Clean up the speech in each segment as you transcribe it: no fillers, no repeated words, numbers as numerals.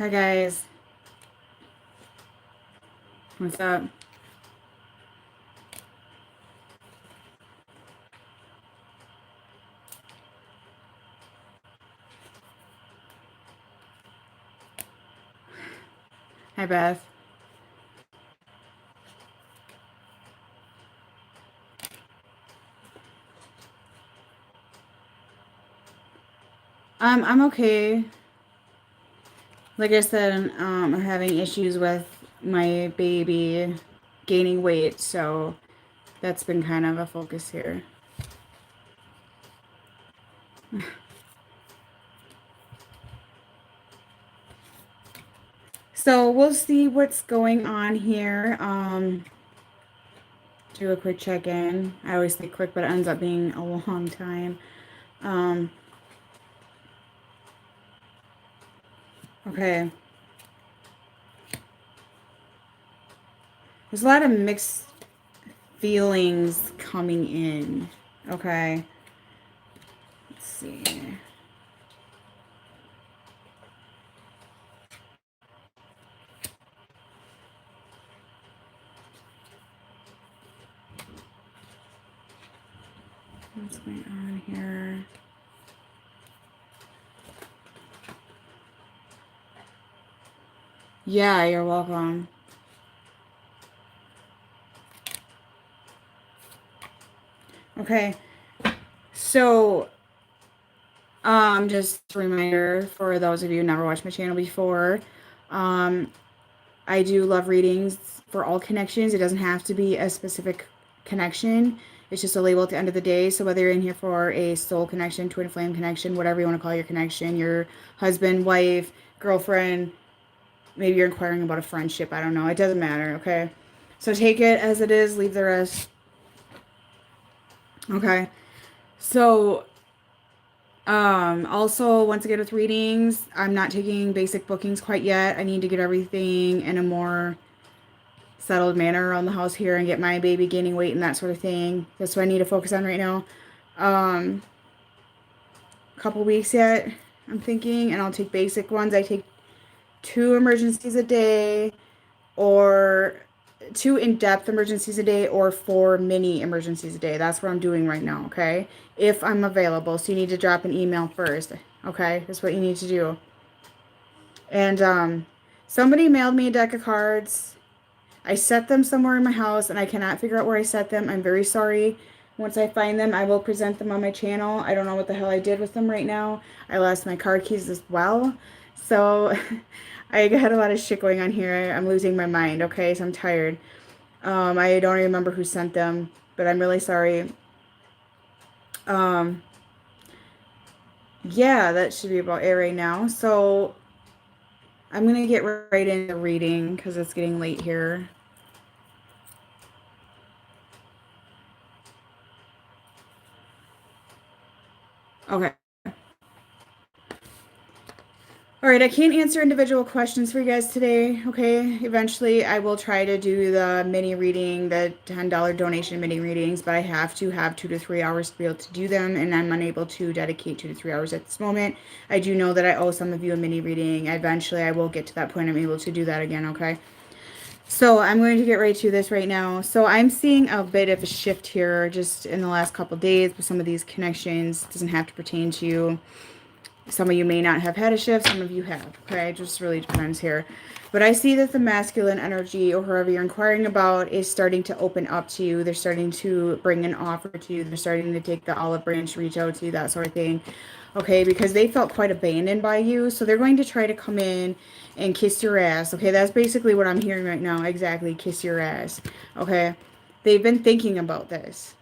Hi guys. What's up? Hi Beth. I'm okay. Like I said, I'm having issues with my baby gaining weight, so that's been kind of a focus here. So we'll see what's going on here. Do a quick check-in. I always say quick, but it ends up being a long time. Okay. There's a lot of mixed feelings coming in. Okay. Let's see. What's going on here? Yeah, you're welcome. Okay. So, just a reminder for those of you who never watched my channel before, I do love readings for all connections. It doesn't have to be a specific connection. It's just a label at the end of the day. So whether you're in here for a soul connection, twin flame connection, whatever you want to call your connection, your husband, wife, girlfriend, maybe you're inquiring about a friendship. I don't know. It doesn't matter, okay? So take it as it is. Leave the rest. Okay. So, also, once again with readings, I'm not taking basic bookings quite yet. I need to get everything in a more settled manner around the house here and get my baby gaining weight and that sort of thing. That's what I need to focus on right now. Couple weeks yet, I'm thinking, and I'll take basic ones. I take 2 emergencies a day, or 2 in-depth emergencies a day, or 4 mini emergencies a day. That's what I'm doing right now, okay? If I'm available. So you need to drop an email first, okay? That's what you need to do. And somebody mailed me a deck of cards. I set them somewhere in my house, and I cannot figure out where I set them. I'm very sorry. Once I find them, I will present them on my channel. I don't know what the hell I did with them right now. I lost my card keys as well. So I got a lot of shit going on here. I'm losing my mind, okay? So I'm tired. I don't remember who sent them, but I'm really sorry. Yeah, that should be about it right now. So I'm going to get right into reading because it's getting late here. Okay. All right, I can't answer individual questions for you guys today, okay? Eventually, I will try to do the mini reading, the $10 donation mini readings, but I have to have 2 to 3 hours to be able to do them, and I'm unable to dedicate 2 to 3 hours at this moment. I do know that I owe some of you a mini reading. Eventually, I will get to that point. I'm able to do that again, okay? So I'm going to get right to this right now. So I'm seeing a bit of a shift here just in the last couple of days with some of these connections. It doesn't have to pertain to you. Some of you may not have had a shift, some of you have, okay? It just really depends here. But I see that the masculine energy, or whoever you're inquiring about, is starting to open up to you. They're starting to bring an offer to you. They're starting to take the olive branch, reach out to you, that sort of thing. Okay, because they felt quite abandoned by you. So they're going to try to come in and kiss your ass. Okay, that's basically what I'm hearing right now. Exactly, kiss your ass. Okay, they've been thinking about this.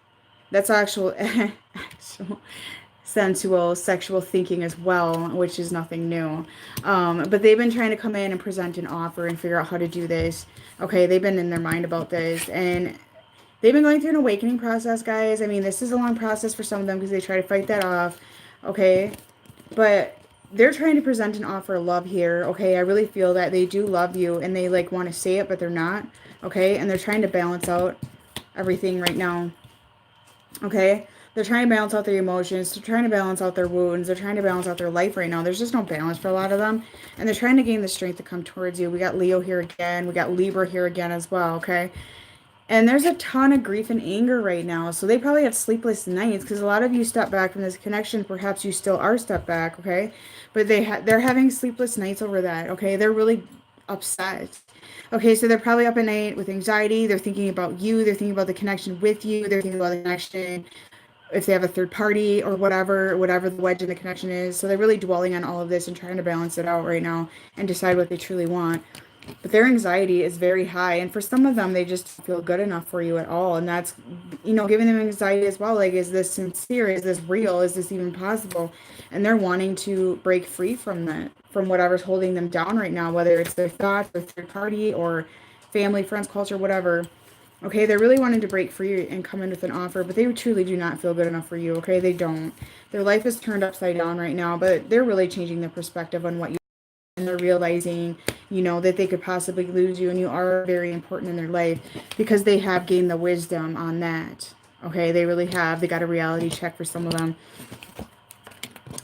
That's actual sensual, sexual thinking as well, which is nothing new. But they've been trying to come in and present an offer and figure out how to do this. Okay, they've been in their mind about this, and they've been going through an awakening process, guys. I mean, this is a long process for some of them because they try to fight that off. Okay, but they're trying to present an offer of love here. Okay, I really feel that they do love you, and they like want to say it, but they're not. Okay, and they're trying to balance out everything right now. Okay, They're trying to balance out their emotions. They're trying to balance out their wounds. They're trying to balance out their life right now. There's just no balance for a lot of them. And they're trying to gain the strength to come towards you. We got Leo here again. We got Libra here again as well, okay? And there's a ton of grief and anger right now. So they probably have sleepless nights because a lot of you step back from this connection. Perhaps you still are stepped back, okay? But they're having sleepless nights over that, okay? They're really upset. Okay, so they're probably up at night with anxiety. They're thinking about you. They're thinking about the connection with you. They're thinking about the connection if they have a third party or whatever the wedge in the connection is. So they're really dwelling on all of this and trying to balance it out right now and decide what they truly want. But their anxiety is very high. And for some of them, they just feel good enough for you at all. And that's, giving them anxiety as well. Like, is this sincere? Is this real? Is this even possible? And they're wanting to break free from that, from whatever's holding them down right now, whether it's their thoughts or third party or family, friends, culture, whatever. Okay, they're really wanting to break free and come in with an offer, but they truly do not feel good enough for you, okay? They don't. Their life is turned upside down right now, but they're really changing their perspective on what you and they're realizing, that they could possibly lose you and you are very important in their life because they have gained the wisdom on that. Okay, they really have. They got a reality check for some of them.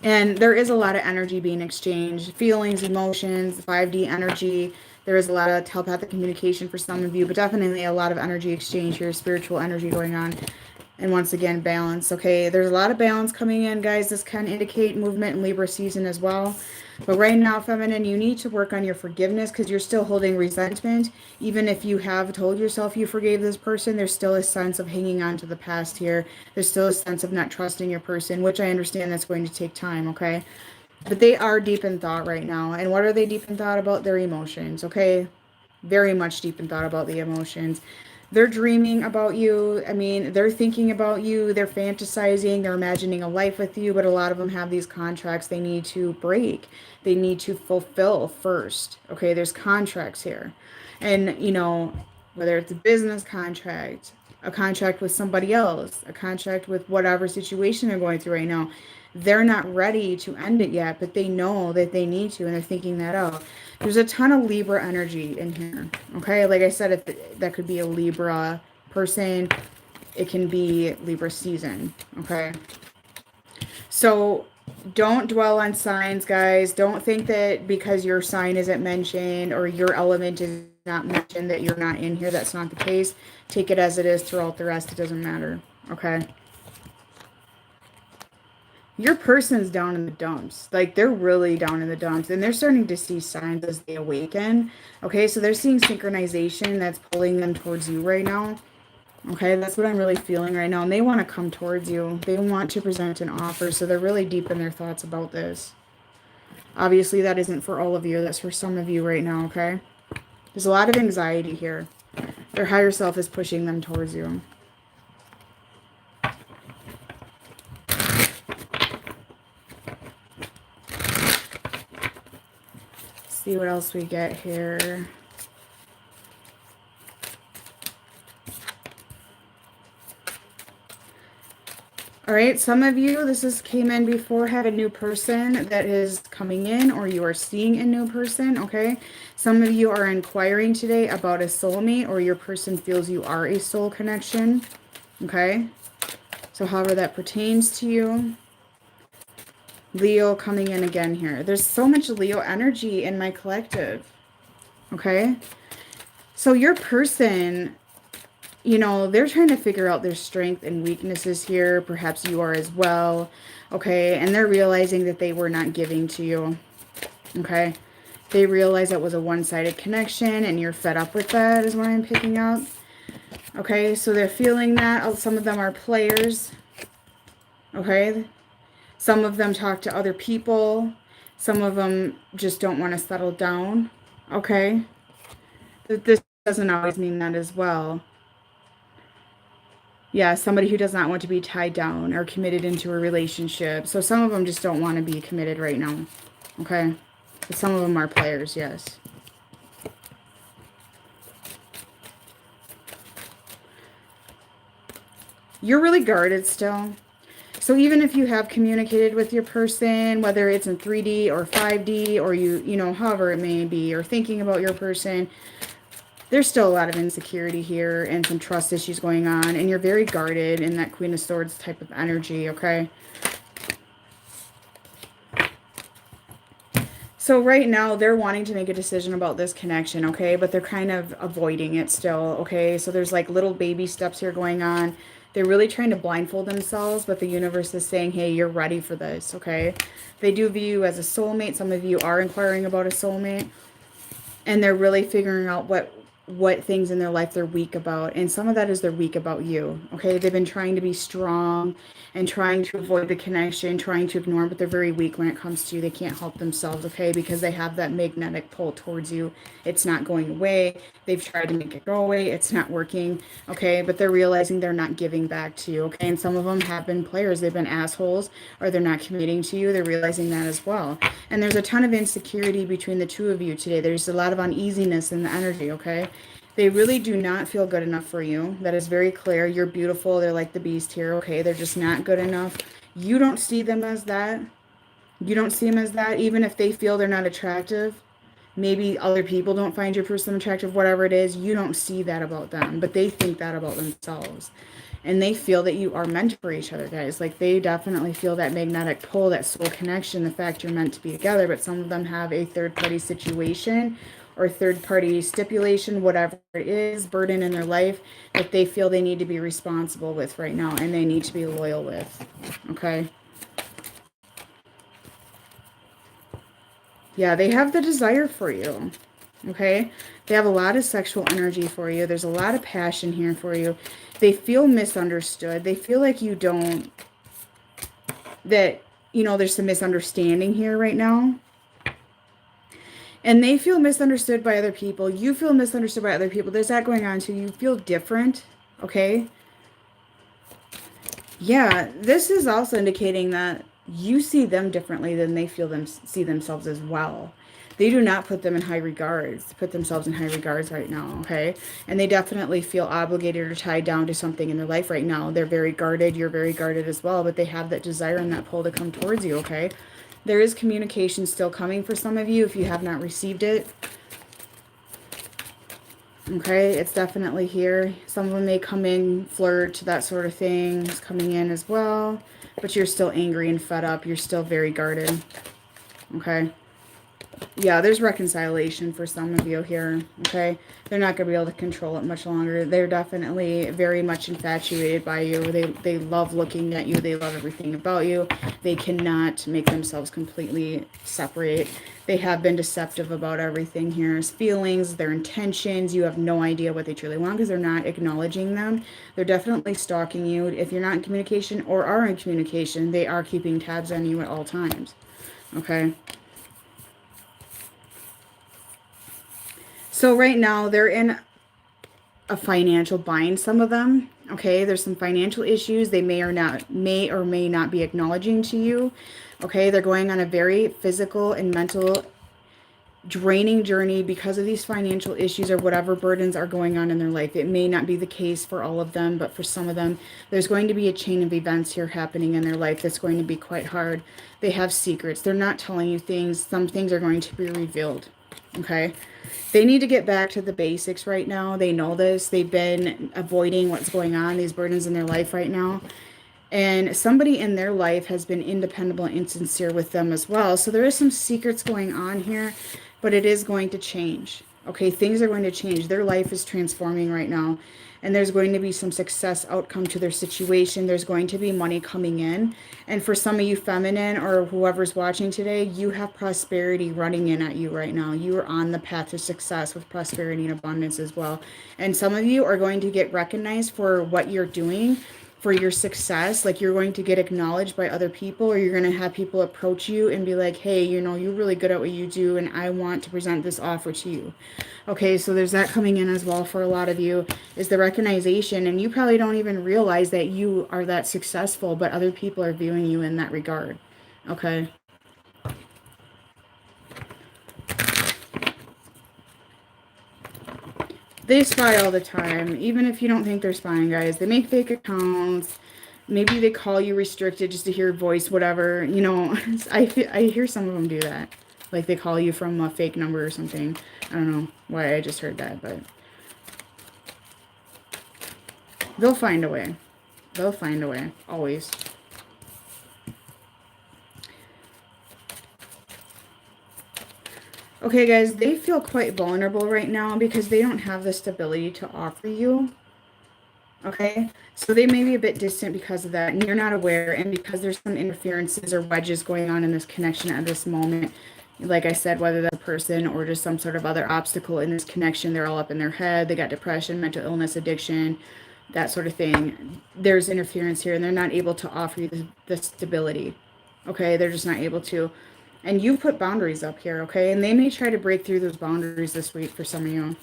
And there is a lot of energy being exchanged, feelings, emotions, 5D energy. There is a lot of telepathic communication for some of you, but definitely a lot of energy exchange here, spiritual energy going on. And once again, balance. Okay, there's a lot of balance coming in, guys. This can indicate movement in Libra season as well. But right now, feminine, you need to work on your forgiveness because you're still holding resentment. Even if you have told yourself you forgave this person, there's still a sense of hanging on to the past here. There's still a sense of not trusting your person, which I understand that's going to take time, okay? But they are deep in thought right now. And what are they deep in thought about? Their emotions, okay? Very much deep in thought about the emotions. They're dreaming about you. I mean, they're thinking about you. They're fantasizing. They're imagining a life with you. But a lot of them have these contracts they need to break. They need to fulfill first. Okay, there's contracts here. And, whether it's a business contract, a contract with somebody else, a contract with whatever situation they're going through right now, they're not ready to end it yet, but they know that they need to, and they're thinking that out. There's a ton of Libra energy in here, okay? Like I said, that could be a Libra person. It can be Libra season, okay? So don't dwell on signs, guys. Don't think that because your sign isn't mentioned or your element is not mentioned that you're not in here. That's not the case. Take it as it is throughout the rest. It doesn't matter, okay? Your person's down in the dumps. Like, they're really down in the dumps. And they're starting to see signs as they awaken. Okay, so they're seeing synchronization that's pulling them towards you right now. Okay, that's what I'm really feeling right now. And they want to come towards you. They want to present an offer. So they're really deep in their thoughts about this. Obviously, that isn't for all of you. That's for some of you right now, okay? There's a lot of anxiety here. Their higher self is pushing them towards you. See what else we get here. All right, some of you, came in before, have a new person that is coming in, or you are seeing a new person, okay? Some of you are inquiring today about a soulmate, or your person feels you are a soul connection, okay? So however that pertains to you. Leo coming in again here. There's so much Leo energy in my collective. Okay? So your person, they're trying to figure out their strength and weaknesses here. Perhaps you are as well. Okay? And they're realizing that they were not giving to you. Okay? They realize that was a one-sided connection and you're fed up with that is what I'm picking up. Okay? So they're feeling that. Some of them are players. Okay? Some of them talk to other people. Some of them just don't want to settle down. Okay? This doesn't always mean that as well. Yeah, somebody who does not want to be tied down or committed into a relationship. So some of them just don't want to be committed right now. Okay? But some of them are players, yes. You're really guarded still. So even if you have communicated with your person, whether it's in 3D or 5D or however it may be, or thinking about your person, There's still a lot of insecurity here and some trust issues going on. And you're very guarded in that Queen of Swords type of energy, okay? So right now, they're wanting to make a decision about this connection, okay? But they're kind of avoiding it still, okay? So there's like little baby steps here going on. They're really trying to blindfold themselves, but the universe is saying, hey, you're ready for this, okay? They do view you as a soulmate. Some of you are inquiring about a soulmate. And they're really figuring out what things in their life they're weak about. And some of that is they're weak about you, okay? They've been trying to be strong and trying to avoid the connection, trying to ignore, but they're very weak when it comes to you. They can't help themselves, okay? Because they have that magnetic pull towards you. It's not going away. They've tried to make it go away. It's not working, okay? But they're realizing they're not giving back to you, okay? And some of them have been players. They've been assholes, or they're not committing to you. They're realizing that as well. And there's a ton of insecurity between the two of you today. There's a lot of uneasiness in the energy, okay? They really do not feel good enough for you. That is very clear. You're beautiful. They're like the beast here, okay? They're just not good enough. You don't see them as that. You don't see them as that, even if they feel they're not attractive. Maybe other people don't find your person attractive, whatever it is. You don't see that about them, but they think that about themselves. And they feel that you are meant for each other, guys. Like, they definitely feel that magnetic pull, that soul connection, the fact you're meant to be together. But some of them have a third-party situation or third-party stipulation, whatever it is, burden in their life that they feel they need to be responsible with right now and they need to be loyal with, okay? Yeah, they have the desire for you, okay? They have a lot of sexual energy for you. There's a lot of passion here for you. They feel misunderstood. They feel like you don't, that, you know, there's some misunderstanding here right now. And they feel misunderstood by other people. You feel misunderstood by other people. There's that going on too. You feel different, okay? Yeah, this is also indicating that you see them differently than they see themselves as well. They do not put them in high regards, put themselves in high regards right now, okay? And they definitely feel obligated or tied down to something in their life right now. They're very guarded. You're very guarded as well, but they have that desire and that pull to come towards you, okay? There is communication still coming for some of you if you have not received it. Okay, it's definitely here. Some of them may come in, flirt, that sort of thing is coming in as well. But you're still angry and fed up. You're still very guarded. Okay. Yeah, there's reconciliation for some of you here, okay? They're not going to be able to control it much longer. They're definitely very much infatuated by you. They love looking at you. They love everything about you. They cannot make themselves completely separate. They have been deceptive about everything here. His feelings, their intentions. You have no idea what they truly want because they're not acknowledging them. They're definitely stalking you. If you're not in communication or are in communication, they are keeping tabs on you at all times, okay? So right now they're in a financial bind, some of them, okay? There's some financial issues they may or may not be acknowledging to you, okay? They're going on a very physical and mental draining journey because of these financial issues or whatever burdens are going on in their life. It may not be the case for all of them, but for some of them, there's going to be a chain of events here happening in their life that's going to be quite hard. They have secrets. They're not telling you things. Some things are going to be revealed, okay? They need to get back to the basics right now. They know this. They've been avoiding what's going on, these burdens in their life right now. And somebody in their life has been independent and insincere with them as well. So there is some secrets going on here, but it is going to change. Okay, things are going to change. Their life is transforming right now. And there's going to be some success outcome to their situation. There's going to be money coming in. And for some of you feminine or whoever's watching today, you have prosperity running in at you right now. You are on the path to success with prosperity and abundance as well. And some of you are going to get recognized for what you're doing, for your success. Like, you're going to get acknowledged by other people, or you're going to have people approach you and be like, hey, you know, you're really good at what you do and I want to present this offer to you. Okay, so there's that coming in as well for a lot of you, is the recognition, and you probably don't even realize that you are that successful, but other people are viewing you in that regard. Okay. They spy all the time, even if you don't think they're spying, guys. They make fake accounts. Maybe they call you restricted just to hear voice, whatever. You know, I hear some of them do that. Like, they call you from a fake number or something. I don't know why I just heard that, but They'll find a way. They'll find a way. Always. Okay, guys, they feel quite vulnerable right now because they don't have the stability to offer you. Okay, so they may be a bit distant because of that, and you're not aware, and because there's some interferences or wedges going on in this connection at this moment. Like I said, whether that's a person or just some sort of other obstacle in this connection, they're all up in their head, they got depression, mental illness, addiction, that sort of thing. There's interference here, and they're not able to offer you the stability. Okay, they're just not able to. And you put boundaries up here, okay? And they may try to break through those boundaries this week for some of you.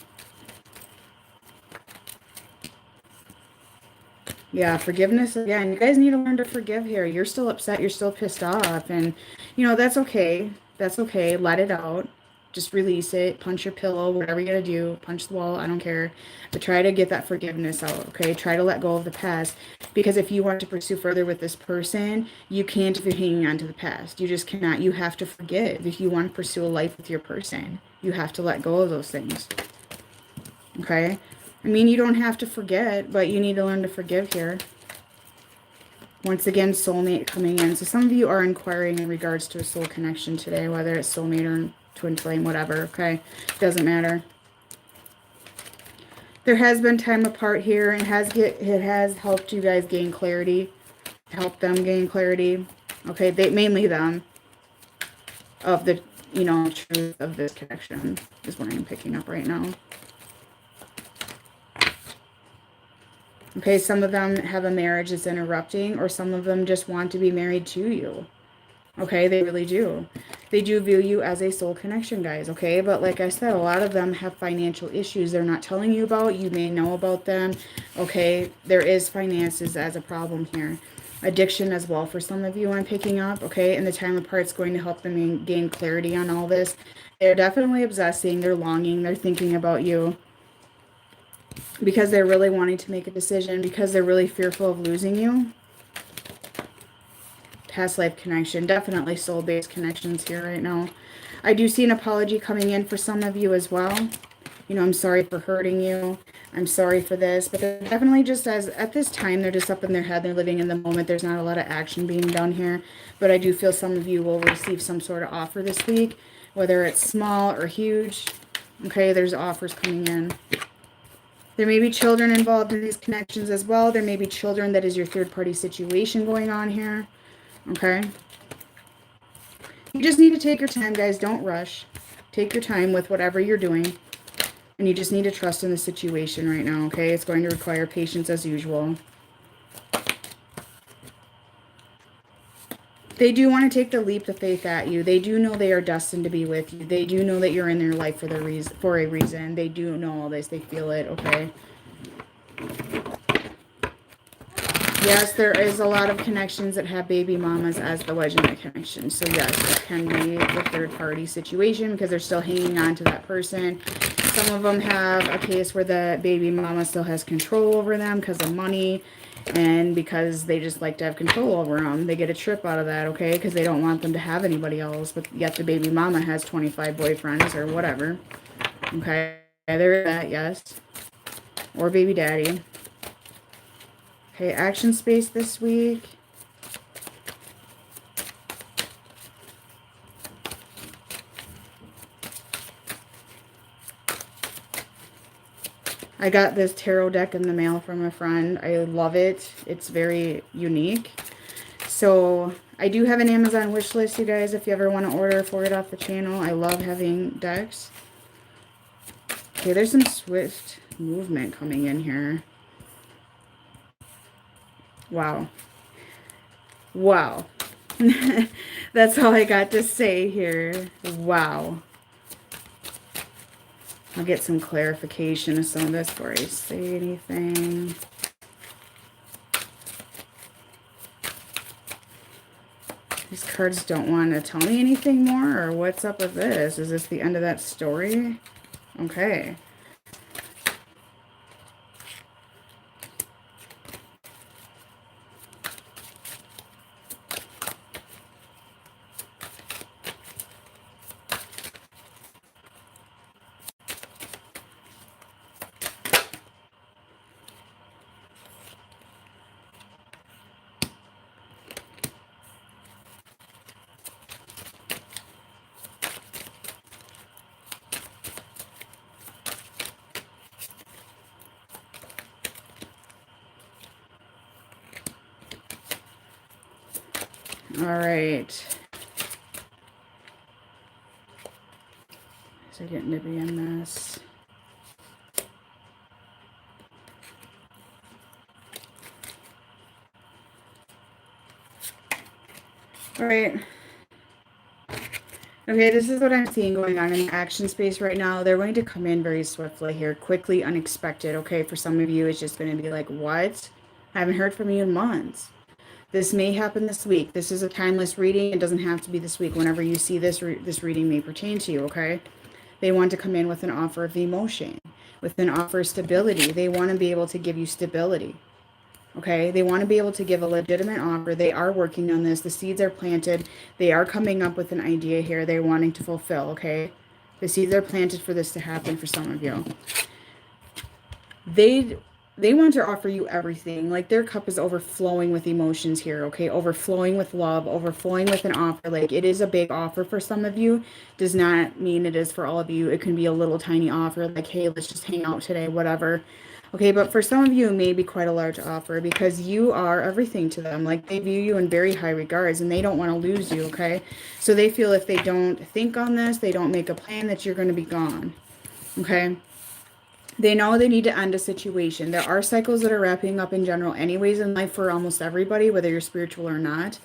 Yeah, forgiveness again. You guys need to learn to forgive here. You're still upset. You're still pissed off. And, you know, that's okay. That's okay. Let it out. Just release it. Punch your pillow, whatever you got to do. Punch the wall. I don't care. But try to get that forgiveness out, okay? Try to let go of the past. Because if you want to pursue further with this person, you can't if you're hanging on to the past. You just cannot. You have to forgive. If you want to pursue a life with your person, you have to let go of those things. Okay? I mean, you don't have to forget, but you need to learn to forgive here. Once again, soulmate coming in. So some of you are inquiring in regards to a soul connection today, whether it's soulmate or twin flame, whatever, okay? Doesn't matter. There has been time apart here. It has helped you guys gain clarity. Help them gain clarity. Okay, mainly them. Of the, you know, truth of this connection is what I'm picking up right now. Okay, some of them have a marriage that's interrupting, or some of them just want to be married to you. Okay, they really do. They do view you as a soul connection, guys, okay? But like I said, a lot of them have financial issues they're not telling you about. You may know about them, okay? There is finances as a problem here. Addiction as well for some of you I'm picking up, okay? And the time apart is going to help them gain clarity on all this. They're definitely obsessing. They're longing. They're thinking about you. Because they're really wanting to make a decision, because they're really fearful of losing you. Past life connection, definitely soul-based connections here right now. I do see an apology coming in for some of you as well. You know, I'm sorry for hurting you. I'm sorry for this. But they're definitely just at this time, they're just up in their head. They're living in the moment. There's not a lot of action being done here. But I do feel some of you will receive some sort of offer this week, whether it's small or huge. Okay, there's offers coming in. There may be children involved in these connections as well. There may be children that is your third-party situation going on here. Okay? You just need to take your time, guys. Don't rush. Take your time with whatever you're doing. And you just need to trust in the situation right now, okay? It's going to require patience as usual. They do want to take the leap of faith at you. They do know they are destined to be with you. They do know that you're in their life for a reason. They do know all this. They feel it, okay? Yes, there is a lot of connections that have baby mamas as the wedge in that connection. So yes, it can be the third party situation because they're still hanging on to that person. Some of them have a case where the baby mama still has control over them because of money. And because they just like to have control over them, they get a trip out of that, okay? Because they don't want them to have anybody else. But yet the baby mama has 25 boyfriends or whatever. Okay, there's that, yes. Or baby daddy. Okay, action space this week. I got this tarot deck in the mail from a friend. I love it. It's very unique. So I do have an Amazon wish list, you guys, if you ever want to order for it off the channel. I love having decks. Okay, there's some swift movement coming in here. Wow. Wow. That's all I got to say here. Wow. I'll get some clarification of some of this before I say anything. These cards don't want to tell me anything more, or what's up with this? Is this the end of that story? Okay. All right. Is it getting to be a mess? All right. Okay, this is what I'm seeing going on in the action space right now. They're going to come in very swiftly here, quickly, unexpected. Okay, for some of you, it's just going to be like, what? I haven't heard from you in months. This may happen this week. This is a timeless reading. It doesn't have to be this week. Whenever you see this, this reading may pertain to you, okay? They want to come in with an offer of emotion, with an offer of stability. They want to be able to give you stability. Okay, they want to be able to give a legitimate offer. They are working on this. The seeds are planted. They are coming up with an idea here they're wanting to fulfill, okay? The seeds are planted for this to happen for some of you. They want to offer you everything. Like their cup is overflowing with emotions here, okay? Overflowing with love, overflowing with an offer. Like it is a big offer for some of you. Does not mean it is for all of you. It can be a little tiny offer like, hey, let's just hang out today, whatever. Okay, but for some of you, it may be quite a large offer because you are everything to them. Like they view you in very high regards and they don't want to lose you, okay? So they feel if they don't think on this, they don't make a plan, that you're going to be gone, okay? They know they need to end a situation. There are cycles that are wrapping up in general anyways in life for almost everybody, whether you're spiritual or not.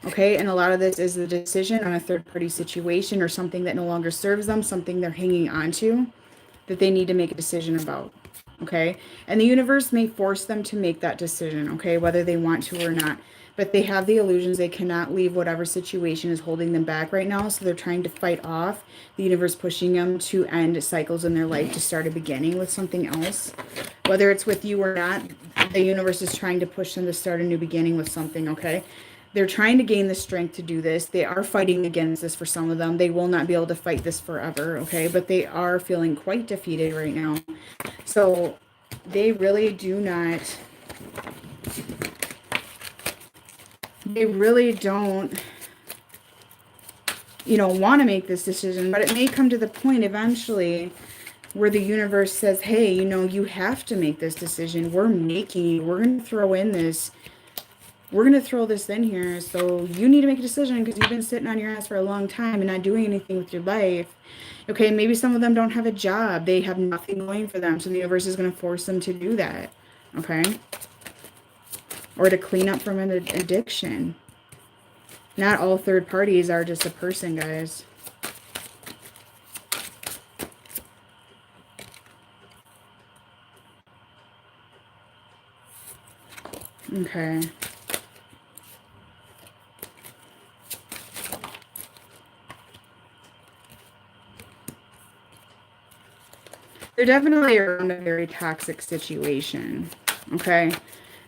Okay, and a lot of this is the decision on a third-party situation or something that no longer serves them, something they're hanging on to that they need to make a decision about. Okay, and the universe may force them to make that decision, okay, whether they want to or not. But they have the illusions they cannot leave whatever situation is holding them back right now. So they're trying to fight off the universe pushing them to end cycles in their life to start a beginning with something else. Whether it's with you or not, the universe is trying to push them to start a new beginning with something, okay? They're trying to gain the strength to do this. They are fighting against this for some of them. They will not be able to fight this forever, okay? But they are feeling quite defeated right now. So they really do not... They really don't, want to make this decision, but it may come to the point eventually where the universe says, hey, you have to make this decision. We're making you. We're going to throw in this. We're going to throw this in here. So you need to make a decision because you've been sitting on your ass for a long time and not doing anything with your life. Okay, maybe some of them don't have a job. They have nothing going for them. So the universe is going to force them to do that. Okay. Or to clean up from an addiction. Not all third parties are just a person, guys. Okay. They're definitely around a very toxic situation. Okay.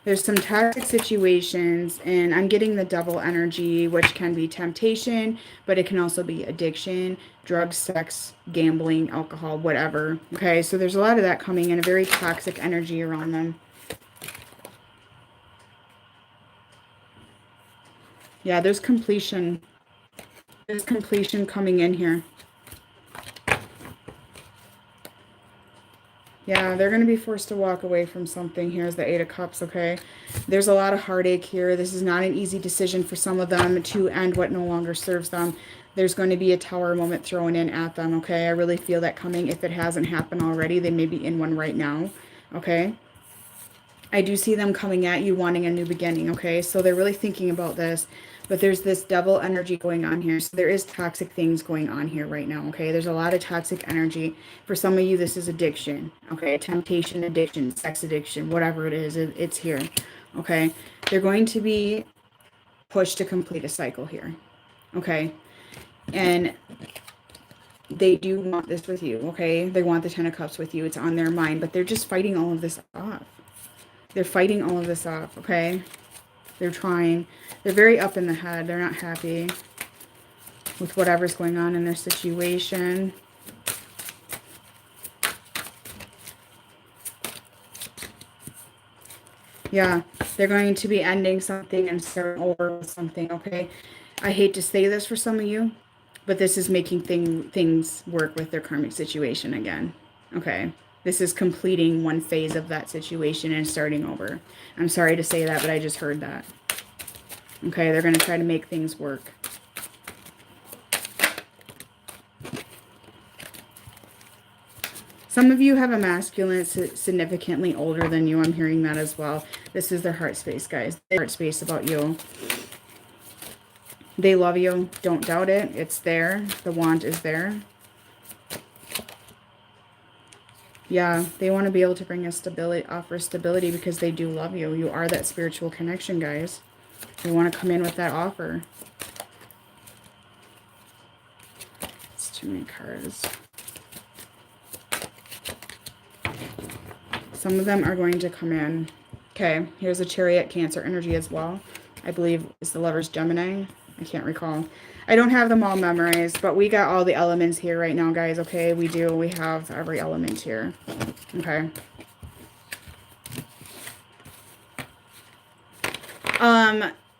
There's some toxic situations, and I'm getting the double energy, which can be temptation, but it can also be addiction, drugs, sex, gambling, alcohol, whatever. Okay, so there's a lot of that coming in, a very toxic energy around them. Yeah, there's completion. There's completion coming in here. Yeah, they're going to be forced to walk away from something. Here's the Eight of Cups, okay? There's a lot of heartache here. This is not an easy decision for some of them to end what no longer serves them. There's going to be a tower moment thrown in at them, okay? I really feel that coming. If it hasn't happened already, they may be in one right now, okay? I do see them coming at you wanting a new beginning, okay? So they're really thinking about this. But there's this double energy going on here. So there is toxic things going on here right now, okay? There's a lot of toxic energy. For some of you, this is addiction, okay? Temptation, addiction, sex addiction, whatever it is, it's here, okay? They're going to be pushed to complete a cycle here, okay? And they do want this with you, okay? They want the Ten of Cups with you. It's on their mind, but they're just fighting all of this off. They're fighting all of this off, okay? They're trying. They're very up in the head. They're not happy with whatever's going on in their situation. Yeah, they're going to be ending something and starting over with something, okay? I hate to say this for some of you, but this is making things work with their karmic situation again, okay? This is completing one phase of that situation and starting over. I'm sorry to say that, but I just heard that. Okay, they're going to try to make things work. Some of you have a masculine significantly older than you. I'm hearing that as well. This is their heart space, guys. Their heart space about you. They love you. Don't doubt it. It's there. The wand is there. Yeah, they want to be able to bring us stability, offer stability because they do love you. You are that spiritual connection, guys. They want to come in with that offer. It's too many cards. Some of them are going to come in. Okay, here's a Chariot, Cancer energy as well. I believe it's the Lover's Gemini. I can't recall. I don't have them all memorized, but we got all the elements here right now, guys. Okay, we do. We have every element here. Okay.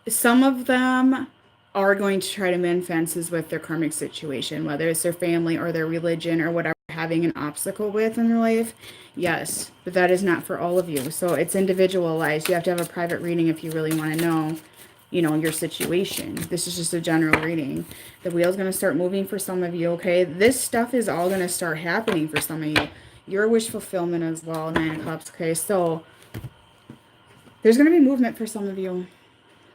Some of them are going to try to mend fences with their karmic situation, whether it's their family or their religion or whatever having an obstacle with in their life. Yes, but that is not for all of you. So it's individualized. You have to have a private reading if you really want to know, you know, your situation. This is just a general reading. The wheel's going to start moving for some of you, okay? This stuff is all going to start happening for some of you. Your wish fulfillment as well, 9 of Cups, okay? So there's going to be movement for some of you,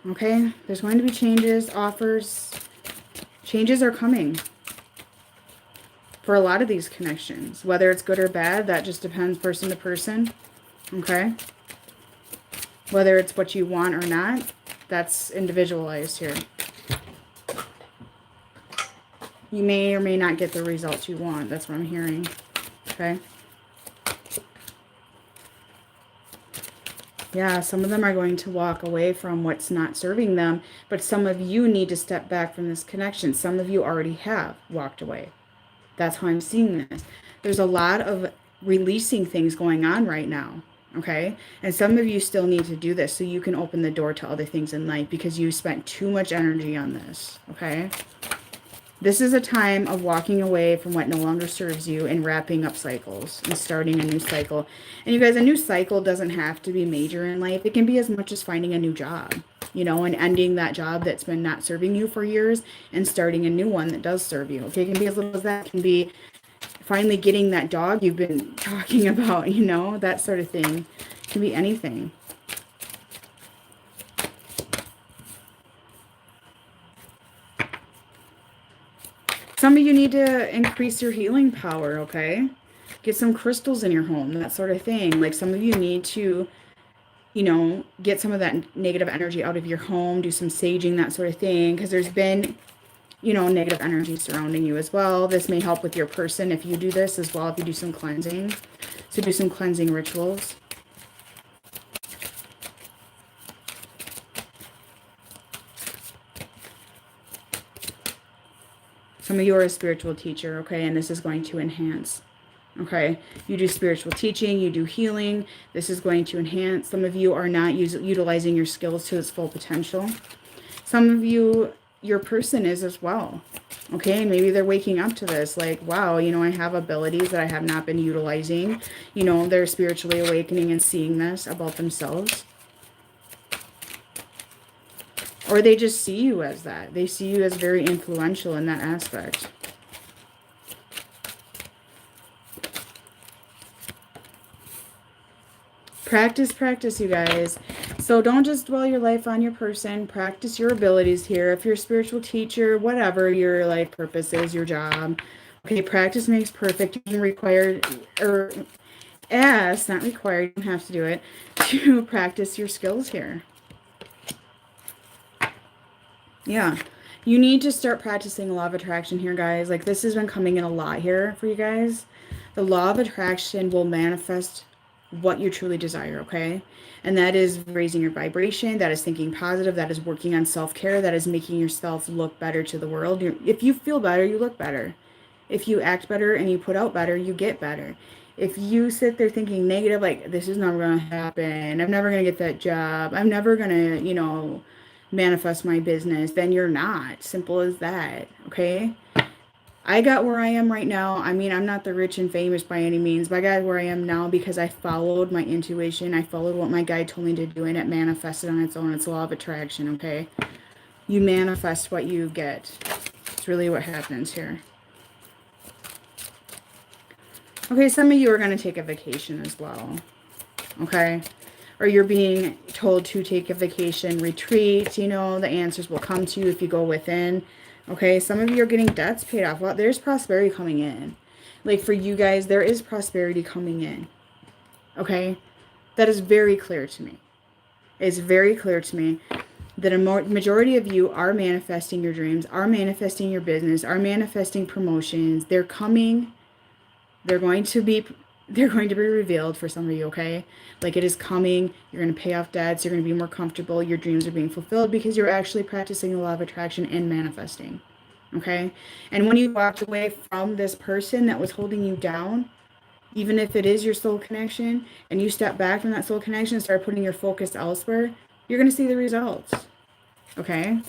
okay? There's going to be changes, offers. Changes are coming for a lot of these connections. Whether it's good or bad, that just depends person to person, okay? Whether it's what you want or not, that's individualized here. You may or may not get the results you want. That's what I'm hearing, okay? Yeah, some of them are going to walk away from what's not serving them, but some of you need to step back from this connection. Some of you already have walked away. That's how I'm seeing this. There's a lot of releasing things going on right now, okay? And some of you still need to do this so you can open the door to other things in life because you spent too much energy on this, okay? This is a time of walking away from what no longer serves you and wrapping up cycles and starting a new cycle. And you guys, a new cycle doesn't have to be major in life. It can be as much as finding a new job, you know, and ending that job that's been not serving you for years and starting a new one that does serve you. Okay, it can be as little as that. It can be finally getting that dog you've been talking about, you know, that sort of thing. It can be anything. Some of you need to increase your healing power, okay? Get some crystals in your home, that sort of thing. Like some of you need to, you know, get some of that negative energy out of your home, do some saging, that sort of thing, because there's been, you know, negative energy surrounding you as well. This may help with your person if you do this as well, if you do some cleansing. So do some cleansing rituals. Some of you are a spiritual teacher, okay, and this is going to enhance, okay? You do spiritual teaching, you do healing. This is going to enhance. Some of you are not utilizing your skills to its full potential. Some of you, your person is as well, okay? Maybe they're waking up to this, like, wow, you know, I have abilities that I have not been utilizing. You know, they're spiritually awakening and seeing this about themselves. Or they just see you as that. They see you as very influential in that aspect. Practice, practice, you guys. So don't just dwell your life on your person. Practice your abilities here. If you're a spiritual teacher, whatever your life purpose is, your job. Okay, practice makes perfect. You can require, or as, not required, you don't have to do it, to practice your skills here. Yeah, you need to start practicing law of attraction here, guys. Like, this has been coming in a lot here for you guys. The law of attraction will manifest what you truly desire, okay? And that is raising your vibration, that is thinking positive, that is working on self-care, that is making yourself look better to the world. If you feel better, you look better. If you act better and you put out better, you get better. If you sit there thinking negative, like, this is never going to happen, I'm never going to get that job, I'm never going to, you know, manifest my business, then you're not. Simple as that, okay? I got where I am right now. I mean, I'm not the rich and famous by any means, but I got where I am now because I followed my intuition. I followed what my guide told me to do, and it manifested on its own. It's law of attraction, okay? You manifest what you get. It's really what happens here. Okay, some of you are going to take a vacation as well. Okay? Or you're being told to take a vacation, retreat. You know, the answers will come to you if you go within. Okay, some of you are getting debts paid off. Well, there's prosperity coming in. Like for you guys, there is prosperity coming in. Okay? That is very clear to me. It's very clear to me that a majority of you are manifesting your dreams, are manifesting your business, are manifesting promotions. They're coming. They're going to be revealed for some of you, okay? Like it is coming. You're going to pay off debts. You're going to be more comfortable. Your dreams are being fulfilled because you're actually practicing the law of attraction and manifesting, okay? And when you walked away from this person that was holding you down, even if it is your soul connection, and you step back from that soul connection and start putting your focus elsewhere, you're going to see the results, okay?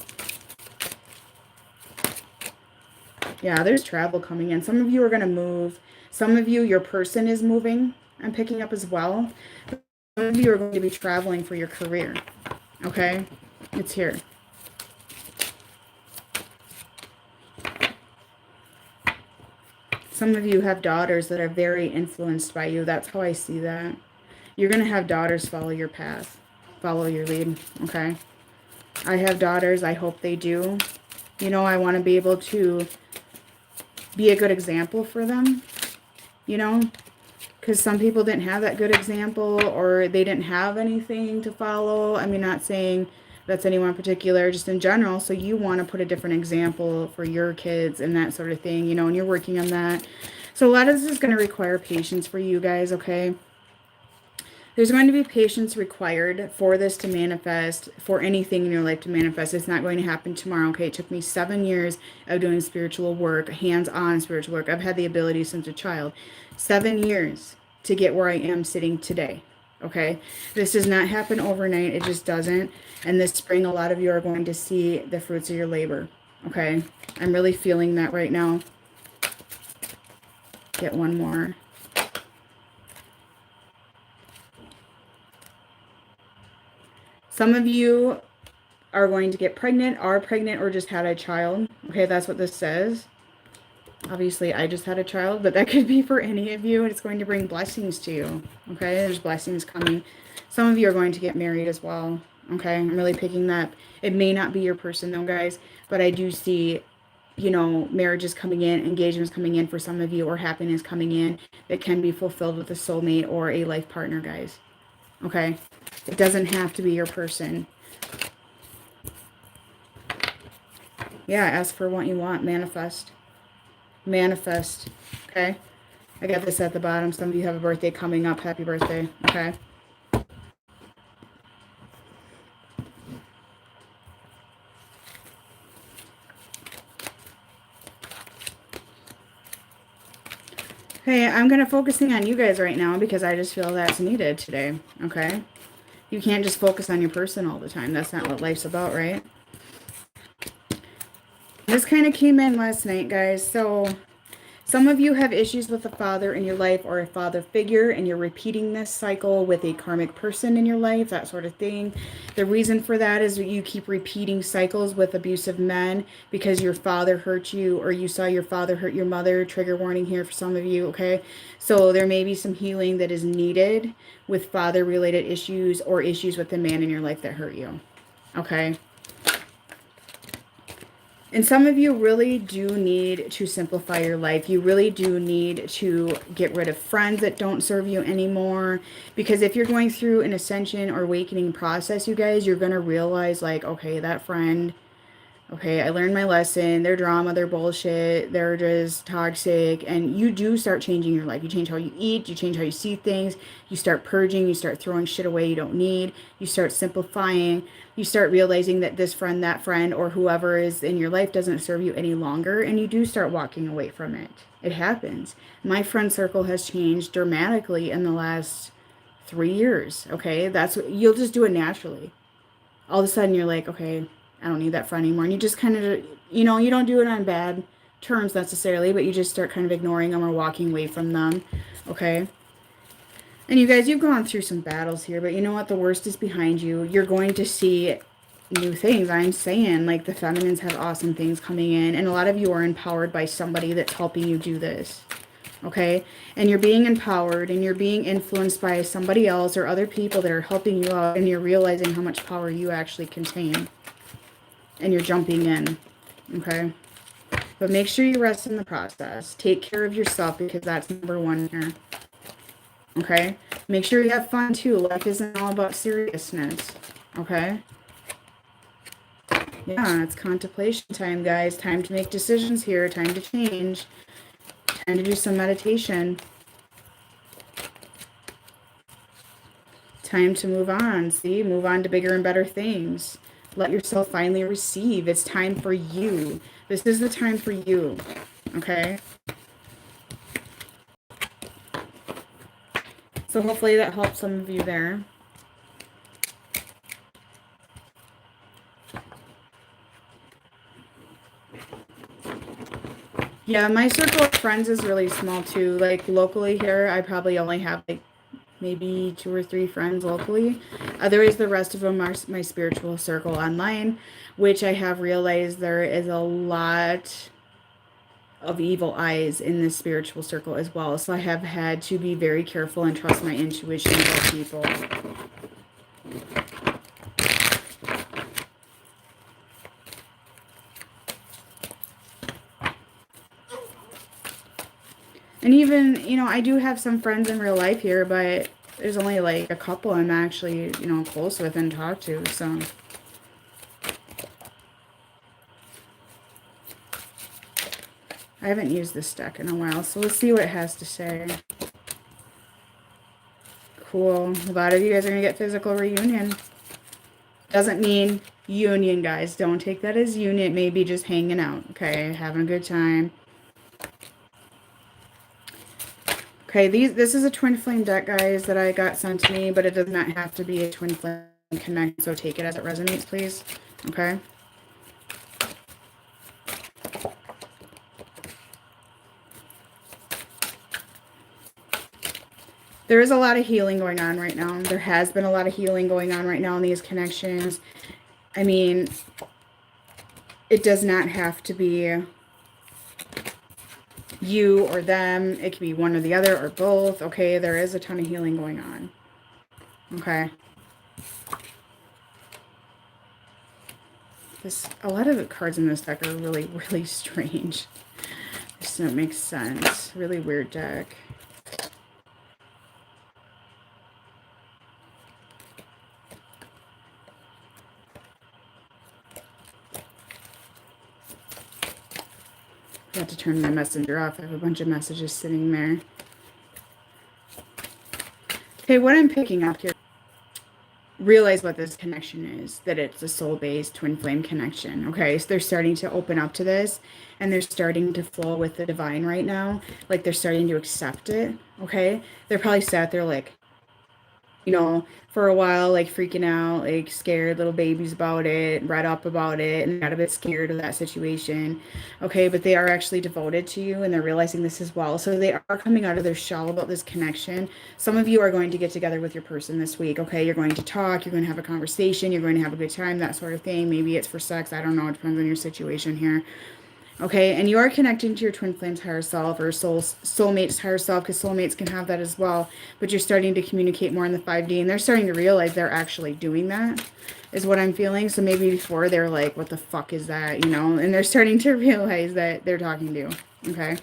Yeah, there's travel coming in. Some of you are going to move. Some of you, your person is moving. I'm picking up as well. Some of you are going to be traveling for your career. Okay? It's here. Some of you have daughters that are very influenced by you. That's how I see that. You're going to have daughters follow your path. Follow your lead. Okay? I have daughters. I hope they do. You know, I want to be able to be a good example for them. You know, because some people didn't have that good example, or they didn't have anything to follow. I mean, not saying that's anyone in particular, just in general. So you want to put a different example for your kids and that sort of thing, you know, and you're working on that. So a lot of this is going to require patience for you guys, okay? There's going to be patience required for this to manifest, for anything in your life to manifest. It's not going to happen tomorrow, okay? It took me 7 years of doing spiritual work, hands-on spiritual work. I've had the ability since a child. 7 years to get where I am sitting today, okay? This does not happen overnight. It just doesn't. And this spring, a lot of you are going to see the fruits of your labor, okay? I'm really feeling that right now. Get one more. Some of you are going to get pregnant, are pregnant, or just had a child. Okay, that's what this says. Obviously, I just had a child, but that could be for any of you. It's going to bring blessings to you. Okay, there's blessings coming. Some of you are going to get married as well. Okay, I'm really picking that. It may not be your person though, guys, but I do see, you know, marriages coming in, engagements coming in for some of you, or happiness coming in that can be fulfilled with a soulmate or a life partner, guys. Okay, it doesn't have to be your person. Yeah, ask for what you want. Manifest. Manifest. Okay? I got this at the bottom. Some of you have a birthday coming up. Happy birthday. Okay? Hey, I'm going to focusing on you guys right now because I just feel that's needed today. Okay? You can't just focus on your person all the time. That's not what life's about, right? This kind of came in last night, guys. So some of you have issues with a father in your life or a father figure, and you're repeating this cycle with a karmic person in your life, that sort of thing. The reason for that is that you keep repeating cycles with abusive men because your father hurt you, or you saw your father hurt your mother. Trigger warning here for some of you, okay? So there may be some healing that is needed with father-related issues or issues with the man in your life that hurt you, okay? And some of you really do need to simplify your life. You really do need to get rid of friends that don't serve you anymore. Because if you're going through an ascension or awakening process, you guys, you're going to realize like, okay, that friend, okay, I learned my lesson. They're drama, they're bullshit, they're just toxic. And you do start changing your life. You change how you eat, you change how you see things. You start purging, you start throwing shit away you don't need. You start simplifying. You start realizing that this friend, that friend, or whoever is in your life doesn't serve you any longer. And you do start walking away from it. It happens. My friend circle has changed dramatically in the last 3 years. Okay, that's what you'll just do it naturally. All of a sudden you're like, okay, I don't need that friend anymore. And you just kind of, you know, you don't do it on bad terms necessarily, but you just start kind of ignoring them or walking away from them, okay? And you guys, you've gone through some battles here, but you know what? The worst is behind you. You're going to see new things. I'm saying, like, the feminines have awesome things coming in, and a lot of you are empowered by somebody that's helping you do this. Okay? And you're being empowered, and you're being influenced by somebody else or other people that are helping you out, and you're realizing how much power you actually contain. And you're jumping in. Okay? But make sure you rest in the process. Take care of yourself, because that's number one here. Okay? Make sure you have fun too. Life isn't all about seriousness. Okay? Yeah, it's contemplation time, guys. Time to make decisions here. Time to change. Time to do some meditation. Time to move on. See? Move on to bigger and better things. Let yourself finally receive. It's time for you. This is the time for you. Okay? So hopefully that helps some of you there. Yeah, my circle of friends is really small too. Like locally here, I probably only have like maybe 2 or 3 friends locally. Otherwise, the rest of them are my spiritual circle online, which I have realized there is a lot of evil eyes in this spiritual circle as well. So I have had to be very careful and trust my intuition about people. And even, you know, I do have some friends in real life here, but there's only like a couple I'm actually, you know, close with and talk to, so. I haven't used this deck in a while, so let's see what it has to say. Cool. A lot of you guys are going to get physical reunion. Doesn't mean union, guys. Don't take that as union. It may be just hanging out, okay? Having a good time. Okay, this is a twin flame deck, guys, that I got sent to me, but it does not have to be a twin flame connect, so take it as it resonates, please. Okay? There is a lot of healing going on right now. There has been a lot of healing going on right now in these connections. I mean, it does not have to be you or them. It could be one or the other or both. Okay, there is a ton of healing going on. Okay. A lot of the cards in this deck are really, really strange. This doesn't make sense. Really weird deck. I have to turn my messenger off. I have a bunch of messages sitting there. Okay, what I'm picking up here, realize what this connection is, that it's a soul-based twin flame connection. Okay, so they're starting to open up to this, and they're starting to flow with the divine right now. Like, they're starting to accept it. Okay, they're probably sat there like, you know, for a while, like freaking out, like scared little babies about it, read up about it, and got a bit scared of that situation. Okay, but they are actually devoted to you, and they're realizing this as well. So they are coming out of their shell about this connection. Some of you are going to get together with your person this week. Okay, you're going to talk, you're going to have a conversation, you're going to have a good time, that sort of thing. Maybe it's for sex. I don't know. It depends on your situation here. Okay, and you are connecting to your twin flame's higher self or soulmate's higher self, because soulmates can have that as well. But you're starting to communicate more in the 5D, and they're starting to realize they're actually doing that, is what I'm feeling. So maybe before they're like, what the fuck is that, you know? And they're starting to realize that they're talking to you, okay?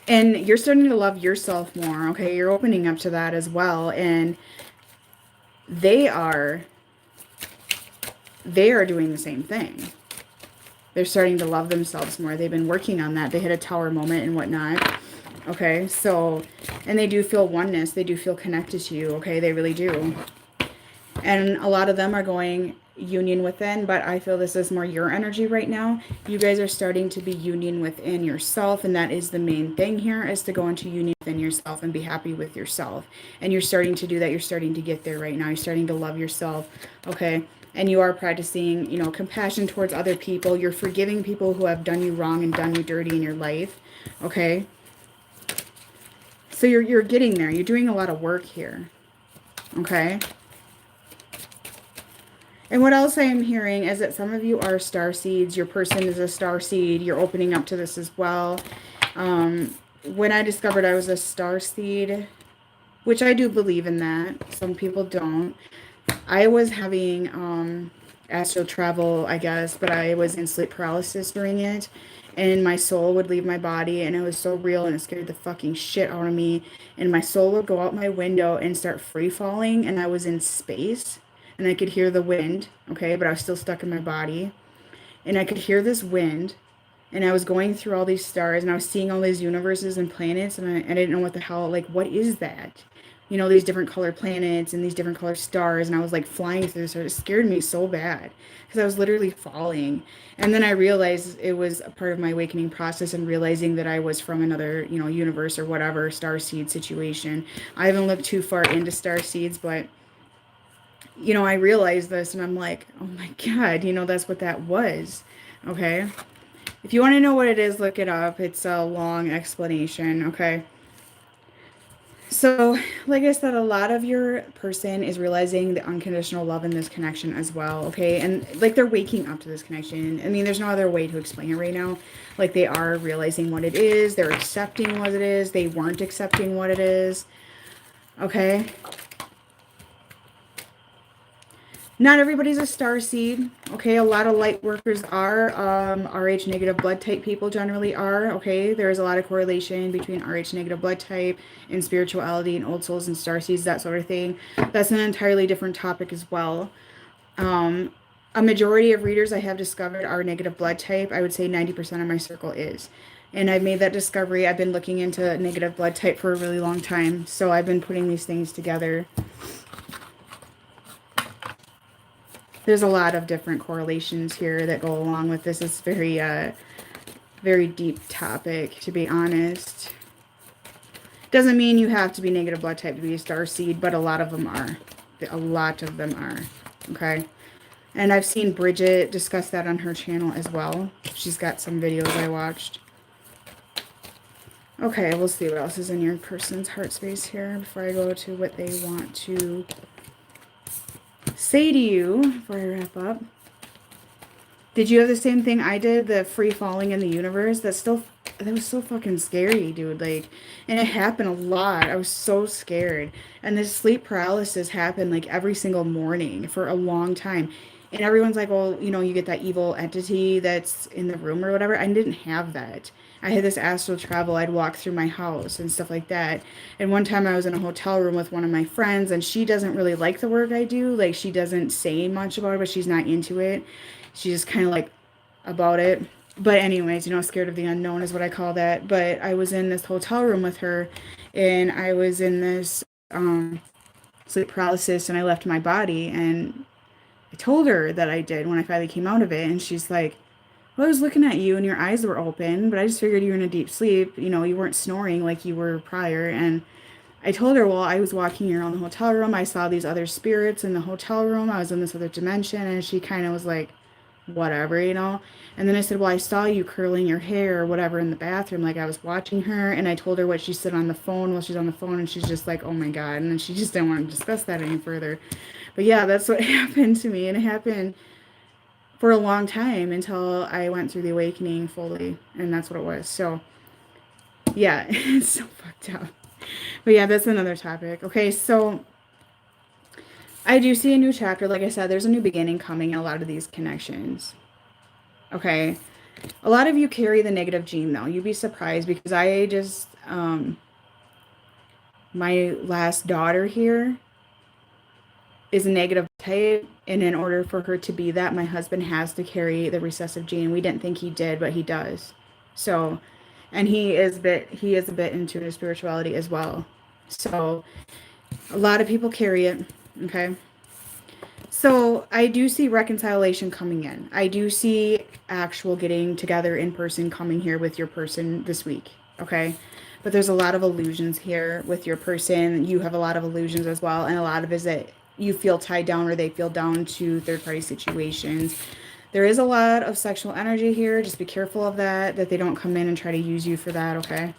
And you're starting to love yourself more, okay? You're opening up to that as well, and they are doing the same thing. They're starting to love themselves more. They've been working on that. They hit a tower moment and whatnot. Okay, so, and they do feel oneness. They do feel connected to you. Okay, they really do. And a lot of them are going union within, but I feel this is more your energy right now. You guys are starting to be union within yourself, and that is the main thing here, is to go into union within yourself and be happy with yourself. And you're starting to do that. You're starting to get there right now. You're starting to love yourself. Okay. And you are practicing, you know, compassion towards other people. You're forgiving people who have done you wrong and done you dirty in your life. Okay. So you're getting there. You're doing a lot of work here. Okay. And what else I am hearing is that some of you are star seeds. Your person is a star seed. You're opening up to this as well. When I discovered I was a star seed, which I do believe in that, some people don't. I was having astral travel, I guess, but I was in sleep paralysis during it. And my soul would leave my body, and it was so real, and it scared the fucking shit out of me. And my soul would go out my window and start free falling, and I was in space, and I could hear the wind, okay, but I was still stuck in my body. And I could hear this wind, and I was going through all these stars, and I was seeing all these universes and planets, and I didn't know what the hell, like, what is that? You know, these different color planets and these different color stars, and I was like flying through this. It scared me so bad because I was literally falling. And then I realized it was a part of my awakening process and realizing that I was from another, you know, universe or whatever, star seed situation. I haven't looked too far into star seeds, but you know, I realized this and I'm like, oh my God, you know, that's what that was. Okay. If you want to know what it is, look it up. It's a long explanation. Okay. So, like I said, a lot of your person is realizing the unconditional love in this connection as well, okay? And like they're waking up to this connection. I mean, there's no other way to explain it right now. Like they are realizing what it is, they're accepting what it is, they weren't accepting what it is, okay? Not everybody's a star seed, okay? A lot of light workers are. RH negative blood type people generally are, okay? There's a lot of correlation between RH negative blood type and spirituality and old souls and star seeds, that sort of thing. That's an entirely different topic as well. A majority of readers I have discovered are negative blood type. I would say 90% of my circle is. And I've made that discovery. I've been looking into negative blood type for a really long time. So I've been putting these things together. There's a lot of different correlations here that go along with this. It's very deep topic, to be honest. Doesn't mean you have to be negative blood type to be a star seed, but a lot of them are. A lot of them are. Okay. And I've seen Bridget discuss that on her channel as well. She's got some videos I watched. Okay, we'll see what else is in your person's heart space here before I go to what they want to say to you before I wrap up. Did you have the same thing I did? The free falling in the universe? That was so fucking scary, dude. Like, and it happened a lot. I was so scared. And this sleep paralysis happened like every single morning for a long time. And everyone's like, well, you know, you get that evil entity that's in the room or whatever. I didn't have that. I had this astral travel. I'd walk through my house and stuff like that. And one time I was in a hotel room with one of my friends, and she doesn't really like the work I do. Like, she doesn't say much about it, but she's not into it. She's just kind of like about it. But anyways, you know, scared of the unknown is what I call that. But I was in this hotel room with her, and I was in this sleep paralysis, and I left my body, and I told her that I did when I finally came out of it, and she's like, well, I was looking at you and your eyes were open, but I just figured you were in a deep sleep. You know, you weren't snoring like you were prior. And I told her, well, I was walking around the hotel room. I saw these other spirits in the hotel room. I was in this other dimension. And she kind of was like, whatever, you know. And then I said, well, I saw you curling your hair or whatever in the bathroom. Like, I was watching her, and I told her what she said on the phone while she's on the phone, and she's just like, oh my God. And then she just didn't want to discuss that any further. But yeah, that's what happened to me. And it happened for a long time until I went through the awakening fully, and that's what it was. So yeah, it's so fucked up. But yeah, that's another topic. Okay, so I do see a new chapter. Like I said, there's a new beginning coming in a lot of these connections. Okay, a lot of you carry the negative gene, though. You'd be surprised, because I just my last daughter here is a negative type, and in order for her to be that, my husband has to carry the recessive gene. We didn't think he did, but he does. So, and he is a bit into spirituality as well. So a lot of people carry it. Okay. So I do see reconciliation coming in. I do see actual getting together in person coming here with your person this week. Okay. But there's a lot of illusions here with your person. You have a lot of illusions as well. And a lot of it is that you feel tied down, or they feel down to third-party situations. There is a lot of sexual energy here. Just be careful of that they don't come in and try to use you for that, okay?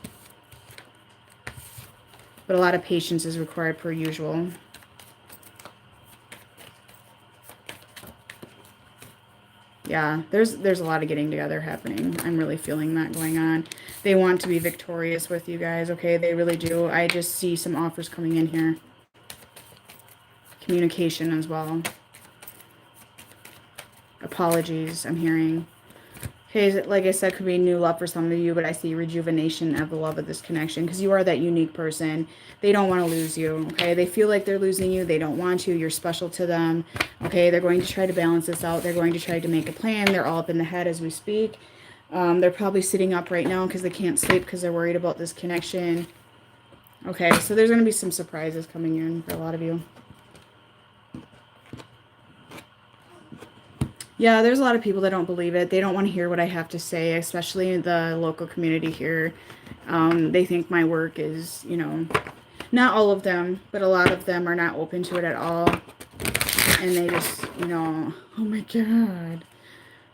But a lot of patience is required per usual. Yeah, there's a lot of getting together happening. I'm really feeling that going on. They want to be victorious with you guys, okay? They really do. I just see some offers coming in here. Communication as well. Apologies, I'm hearing. Okay, like I said, could be new love for some of you, but I see rejuvenation of the love of this connection because you are that unique person. They don't want to lose you, okay? They feel like they're losing you. They don't want you. You're special to them, okay? They're going to try to balance this out. They're going to try to make a plan. They're all up in the head as we speak. They're probably sitting up right now because they can't sleep because they're worried about this connection. Okay, so there's going to be some surprises coming in for a lot of you. Yeah, there's a lot of people that don't believe it. They don't want to hear what I have to say, especially the local community here. They think my work is, you know, not all of them, but a lot of them are not open to it at all. And they just, you know, oh my God.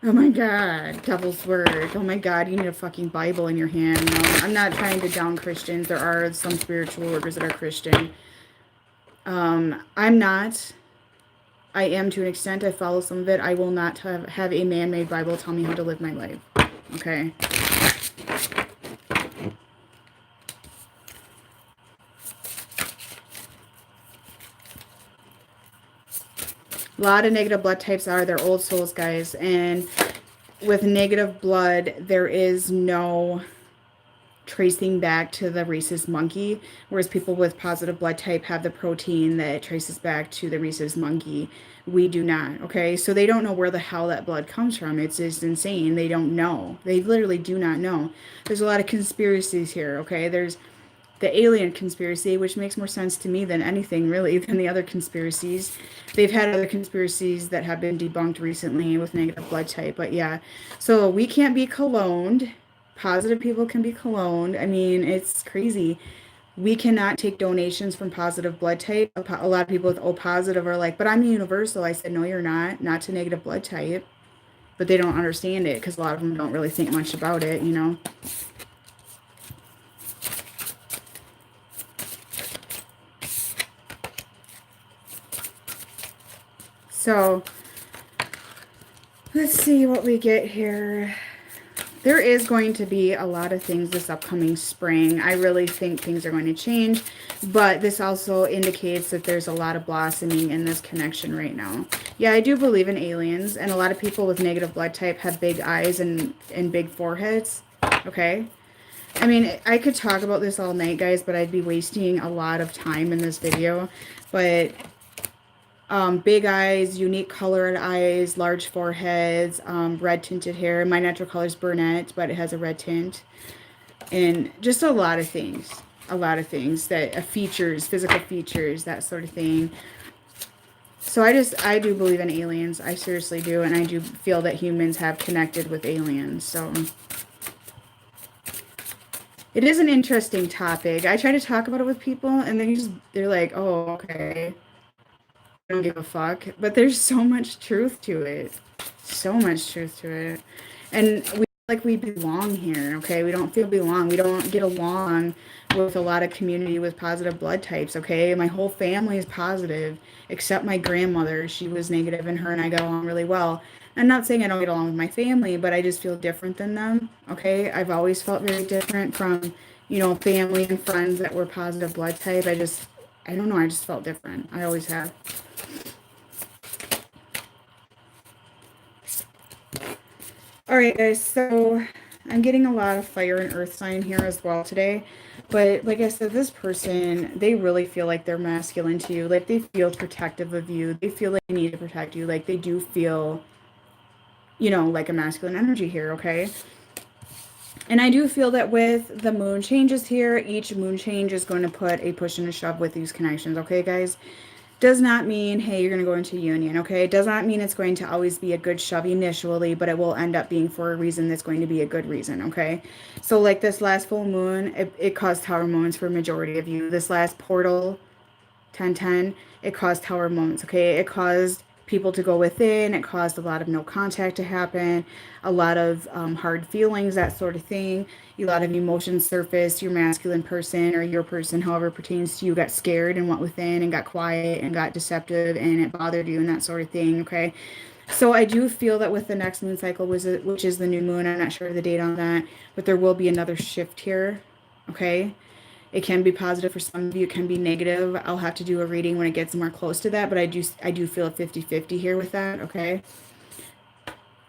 Oh my God, devil's word. Oh my God, you need a fucking Bible in your hand. No, I'm not trying to down Christians. There are some spiritual workers that are Christian. I'm not. I am to an extent. I follow some of it. I will not have a man-made Bible tell me how to live my life. Okay? A lot of negative blood types they're old souls, guys. And with negative blood, there is no tracing back to the rhesus monkey, whereas people with positive blood type have the protein that traces back to the rhesus monkey. We do not, okay? So they don't know where the hell that blood comes from. It's just insane. They don't know. They literally do not know. There's a lot of conspiracies here, okay? There's the alien conspiracy, which makes more sense to me than anything, really, than the other conspiracies. They've had other conspiracies that have been debunked recently with negative blood type, but yeah. So we can't be cloned. Positive people can be cloned. I mean, it's crazy. We cannot take donations from positive blood type. A lot of people with O positive are like, but I'm universal. I said, no, you're not to negative blood type. But they don't understand it because a lot of them don't really think much about it, you know. So let's see what we get here. There is going to be a lot of things this upcoming spring. I really think things are going to change, but this also indicates that there's a lot of blossoming in this connection right now. Yeah, I do believe in aliens, and a lot of people with negative blood type have big eyes and big foreheads, okay? I mean, I could talk about this all night, guys, but I'd be wasting a lot of time in this video, but big eyes, unique colored eyes, large foreheads, red tinted hair. My natural color is brunette, but it has a red tint. And just a lot of things. A lot of things that features, physical features, that sort of thing. So I do believe in aliens. I seriously do. And I do feel that humans have connected with aliens. So it is an interesting topic. I try to talk about it with people and they're like, oh, okay. I don't give a fuck, but there's so much truth to it. So much truth to it. And we feel like we belong here, okay? We don't feel belong. We don't get along with a lot of community with positive blood types, okay? My whole family is positive, except my grandmother. She was negative, and her and I got along really well. I'm not saying I don't get along with my family, but I just feel different than them, okay? I've always felt very different from, you know, family and friends that were positive blood type. I don't know, I just felt different. I always have. All right, guys, so I'm getting a lot of fire and earth sign here as well today. But like I said, this person, they really feel like they're masculine to you. Like they feel protective of you. They feel like they need to protect you. Like they do feel, you know, like a masculine energy here, okay? And I do feel that with the moon changes here, each moon change is going to put a push and a shove with these connections, okay, guys? Does not mean, hey, you're going to go into union, okay? It does not mean it's going to always be a good shove initially, but it will end up being for a reason that's going to be a good reason, okay? So like this last full moon, it caused tower moments for a majority of you. This last portal, 1010, it caused tower moments, okay? It caused people to go within. It caused a lot of no contact to happen, a lot of hard feelings, that sort of thing. A lot of emotions surfaced. Your masculine person or your person, however it pertains to you, got scared and went within and got quiet and got deceptive and it bothered you and that sort of thing, okay? So I do feel that with the next moon cycle, which is the new moon, I'm not sure of the date on that, but there will be another shift here. Okay. It can be positive for some of you, it can be negative. I'll have to do a reading when it gets more close to that, but I do feel 50-50 here with that, okay?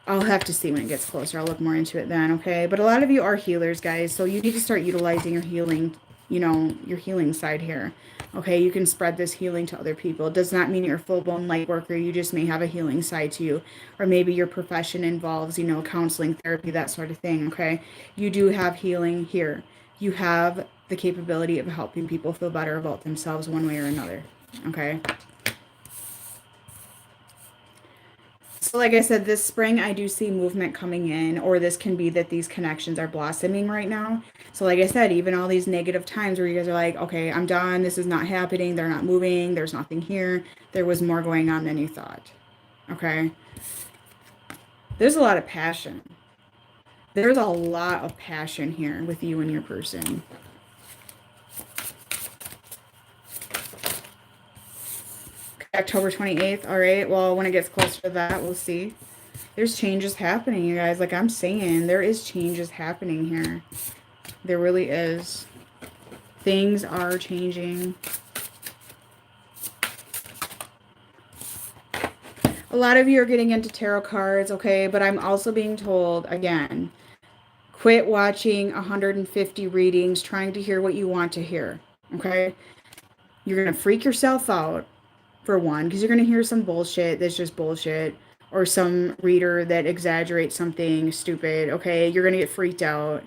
I'll have to see when it gets closer. I'll look more into it then, okay? But a lot of you are healers, guys, so you need to start utilizing your healing, your healing side here. Okay, you can spread this healing to other people. It does not mean you're a full-blown light worker. You just may have a healing side to you. Or maybe your profession involves, counseling, therapy, that sort of thing, okay? You do have healing here. You have the capability of helping people feel better about themselves one way or another, okay? So like I said, this spring I do see movement coming in, or this can be that these connections are blossoming right now. So like I said, even all these negative times where you guys are like, okay, I'm done, this is not happening, they're not moving, there's nothing here, there was more going on than you thought. Okay? There's a lot of passion. There's a lot of passion here with you and your person. October 28th. All right. Well, when it gets closer to that, we'll see. There's changes happening, you guys. Like I'm saying, there is changes happening here. There really is. Things are changing. A lot of you are getting into tarot cards, okay? But I'm also being told, again, quit watching 150 readings, trying to hear what you want to hear, okay? You're going to freak yourself out, for one, because you're going to hear some bullshit that's just bullshit, or some reader that exaggerates something stupid, okay? You're going to get freaked out.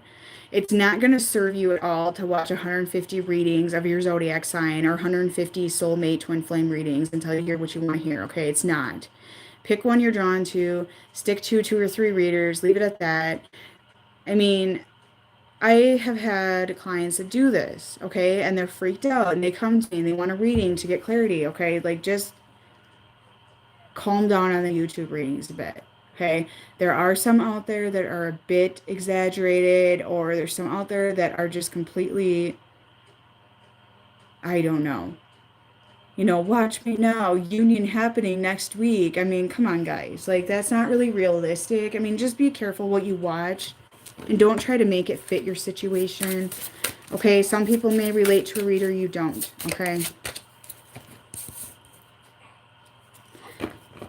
It's not going to serve you at all to watch 150 readings of your zodiac sign or 150 soulmate twin flame readings until you hear what you want to hear, okay? It's not. Pick one you're drawn to, stick to 2 or 3 readers, leave it at that. I mean, I have had clients that do this, okay, and they're freaked out and they come to me and they want a reading to get clarity, okay? Like, just calm down on the YouTube readings a bit, okay? There are some out there that are a bit exaggerated, or there's some out there that are just completely, I don't know. Watch me now, union happening next week. I mean, come on, guys. Like, that's not really realistic. I mean, just be careful what you watch. And don't try to make it fit your situation. Okay, some people may relate to a reader, you don't. Okay.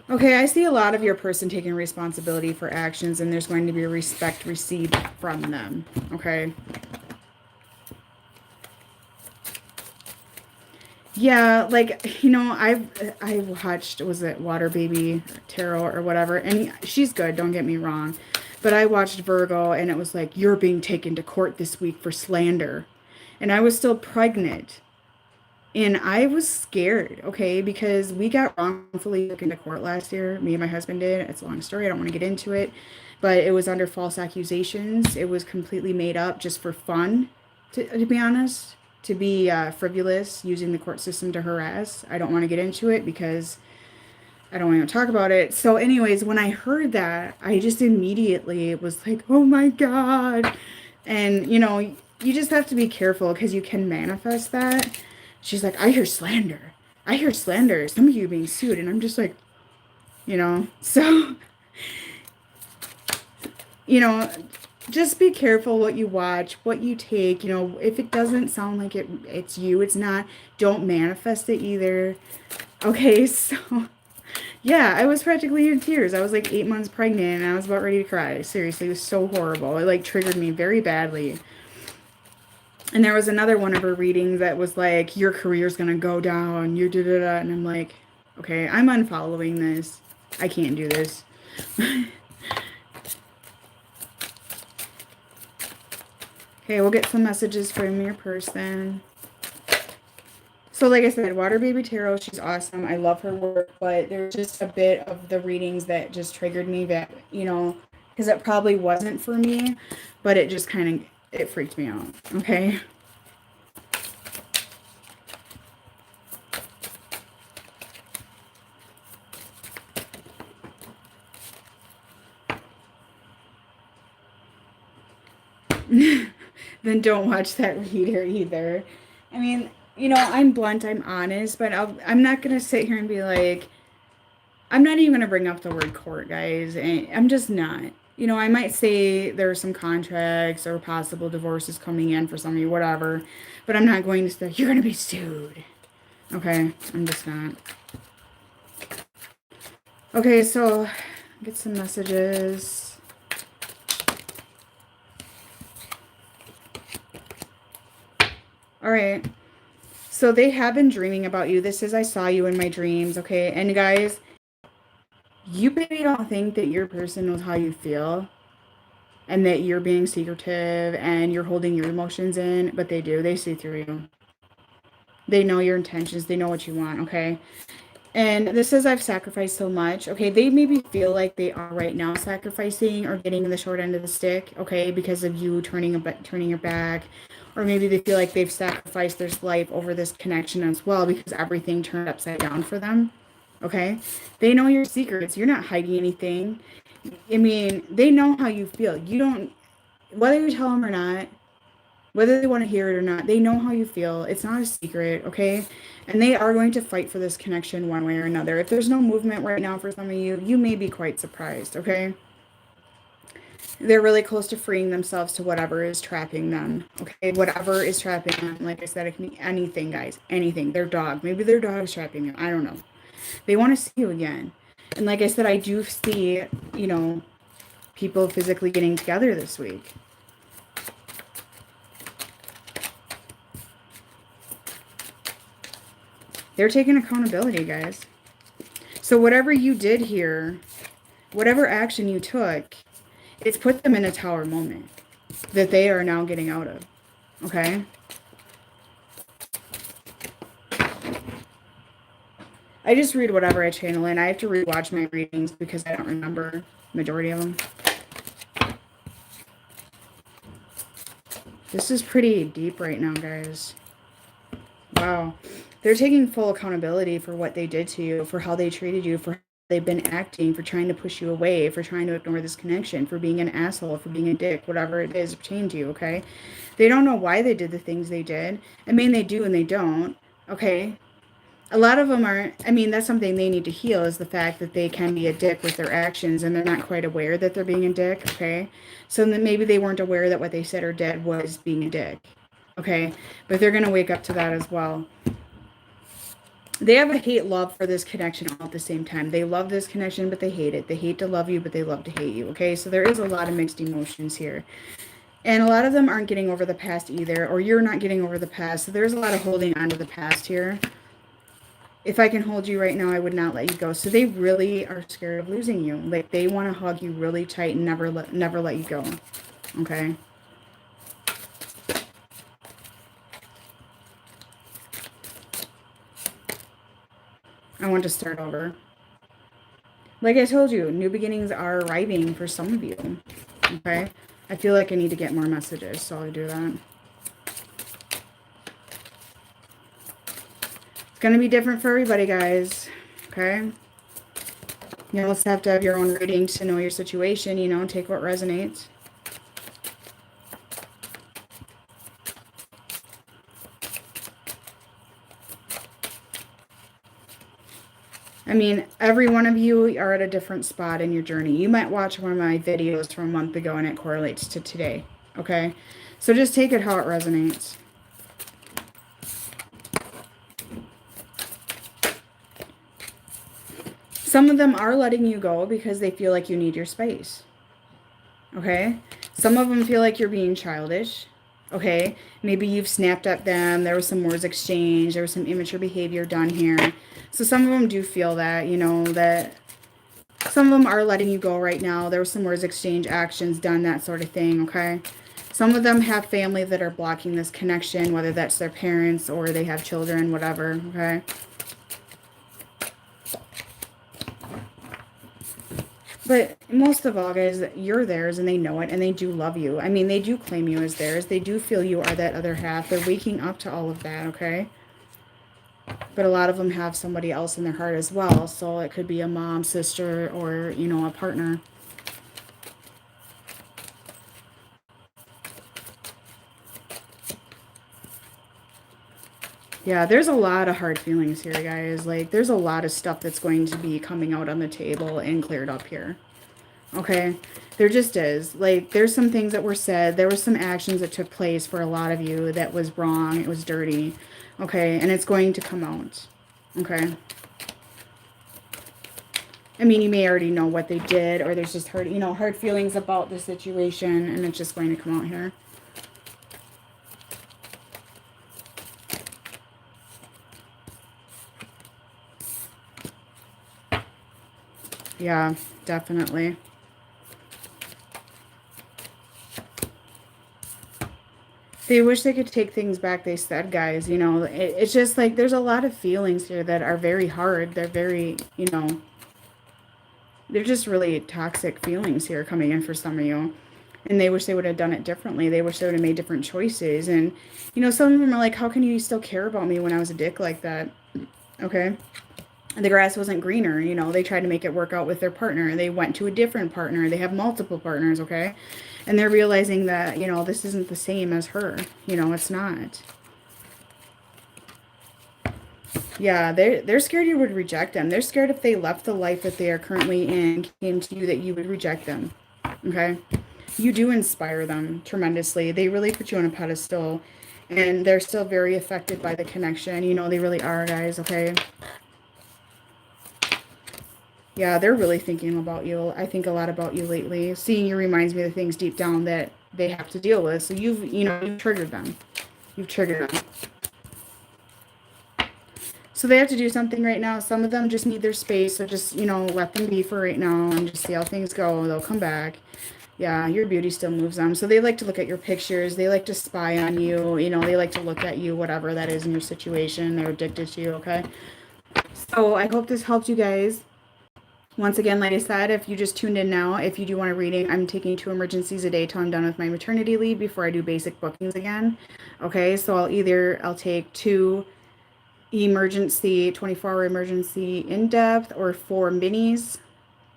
Okay, I see a lot of your person taking responsibility for actions, and there's going to be a respect received from them. Okay. Yeah, like, I watched, was it Water Baby Tarot or whatever, and she's good, don't get me wrong. But I watched Virgo, and it was like, you're being taken to court this week for slander. And I was still pregnant. And I was scared, okay, because we got wrongfully taken to court last year. Me and my husband did. It's a long story. I don't want to get into it. But it was under false accusations. It was completely made up just for fun, to be honest. To be frivolous, using the court system to harass. I don't want to get into it because I don't want to talk about it. So anyways, when I heard that, I just immediately was like, oh my God. And, you just have to be careful because you can manifest that. She's like, I hear slander. I hear slander. Some of you being sued. And I'm just like, so, just be careful what you watch, what you take. If it doesn't sound like it's you, it's not. Don't manifest it either. Okay, so yeah, I was practically in tears. I was like 8 months pregnant and I was about ready to cry. Seriously, it was so horrible. It like triggered me very badly. And there was another one of her readings that was like, your career's going to go down, you're da-da-da. And I'm like, okay, I'm unfollowing this. I can't do this. Okay, we'll get some messages from your person. So like I said, Water Baby Tarot, she's awesome. I love her work, but there's just a bit of the readings that just triggered me that, because it probably wasn't for me, but it just kind of, it freaked me out, okay? Then don't watch that reader either. I mean, I'm blunt, I'm honest, but I'm not going to sit here and be like, I'm not even going to bring up the word court, guys. I'm just not. You know, I might say there are some contracts or possible divorces coming in for some of you, whatever. But I'm not going to say, you're going to be sued. Okay, I'm just not. Okay, so get some messages. All right. So they have been dreaming about you. This is, I saw you in my dreams, okay? And guys, you maybe don't think that your person knows how you feel and that you're being secretive and you're holding your emotions in, but they do. They see through you. They know your intentions. They know what you want, okay? And this says I've sacrificed so much. Okay, they maybe feel like they are right now sacrificing or getting the short end of the stick, okay, because of you turning your back. Or maybe they feel like they've sacrificed their life over this connection as well because everything turned upside down for them. Okay? They know your secrets. You're not hiding anything. I mean, they know how you feel. You don't, whether you tell them or not, whether they want to hear it or not, they know how you feel. It's not a secret, okay? And they are going to fight for this connection one way or another. If there's no movement right now for some of you, you may be quite surprised, okay? They're really close to freeing themselves to whatever is trapping them, okay? Whatever is trapping them. Like I said, it can be anything, guys. Anything. Their dog. Maybe their dog is trapping them. I don't know. They want to see you again. And like I said, I do see, you know, people physically getting together this week. They're taking accountability, guys. So whatever you did here, whatever action you took, it's put them in a tower moment that they are now getting out of. Okay? I just read whatever I channel in. I have to rewatch my readings because I don't remember majority of them. This is pretty deep right now, guys. Wow. They're taking full accountability for what they did to you, for how they treated you, for how they've been acting, for trying to push you away, for trying to ignore this connection, for being an asshole, for being a dick, whatever it is pertaining to you, okay? They don't know why they did the things they did. I mean, they do and they don't, okay? A lot of them aren't, I mean, that's something they need to heal is the fact that they can be a dick with their actions and they're not quite aware that they're being a dick, okay? So then maybe they weren't aware that what they said or did was being a dick, okay? But they're going to wake up to that as well. They have a hate-love for this connection all at the same time. They love this connection, but they hate it. They hate to love you, but they love to hate you, okay? So there is a lot of mixed emotions here. And a lot of them aren't getting over the past either, or you're not getting over the past. So there's a lot of holding on to the past here. If I can hold you right now, I would not let you go. So they really are scared of losing you. Like, they want to hug you really tight and never let you go, okay? I want to start over. Like I told you, new beginnings are arriving for some of you, okay? I feel like I need to get more messages, so I'll do that. It's going to be different for everybody, guys, okay? You almost have to have your own reading to know your situation, you know, take what resonates. I mean, every one of you are at a different spot in your journey. You might watch one of my videos from a month ago and it correlates to today, okay? So just take it how it resonates. Some of them are letting you go because they feel like you need your space, okay? Some of them feel like you're being childish, okay? Maybe you've snapped at them. There was some words exchanged. There was some immature behavior done here. So some of them do feel that, you know, that some of them are letting you go right now. There was some words exchanged, actions done, that sort of thing, okay? Some of them have family that are blocking this connection, whether that's their parents or they have children, whatever, okay? But most of all, guys, you're theirs and they know it and they do love you. I mean, they do claim you as theirs. They do feel you are that other half. They're waking up to all of that, okay? But a lot of them have somebody else in their heart as well. So it could be a mom, sister, or, you know, a partner. Yeah, there's a lot of hard feelings here, guys. Like, there's a lot of stuff that's going to be coming out on the table and cleared up here. Okay? There just is. Like, there's some things that were said. There were some actions that took place for a lot of you that was wrong. It was dirty. Okay? And it's going to come out. Okay? I mean, you may already know what they did, or there's just hard, you know, hard feelings about the situation, and it's just going to come out here. Yeah, definitely. They wish they could take things back, they said, guys. You know, it's just like there's a lot of feelings here that are very hard. They're very, you know, they're just really toxic feelings here coming in for some of you. And they wish they would have done it differently. They wish they would have made different choices. And, you know, some of them are like, how can you still care about me when I was a dick like that? Okay. The grass wasn't greener, you know, they tried to make it work out with their partner. They went to a different partner. They have multiple partners, okay? And they're realizing that, you know, this isn't the same as her. You know, it's not. Yeah, they're scared you would reject them. They're scared if they left the life that they are currently in, came to you, that you would reject them, okay? You do inspire them tremendously. They really put you on a pedestal, and they're still very affected by the connection. You know, they really are, guys, okay? Yeah, they're really thinking about you. I think a lot about you lately. Seeing you reminds me of the things deep down that they have to deal with. So you've triggered them. You've triggered them. So they have to do something right now. Some of them just need their space. So just, you know, let them be for right now and just see how things go. They'll come back. Yeah, your beauty still moves them. So they like to look at your pictures. They like to spy on you. You know, they like to look at you, whatever that is in your situation. They're addicted to you, okay? So I hope this helped you guys. Once again, like I said, if you just tuned in now, if you do want a reading, I'm taking 2 emergencies a day till I'm done with my maternity leave before I do basic bookings again. Okay, so I'll take 2 emergency, 24-hour emergency in-depth, or 4 mini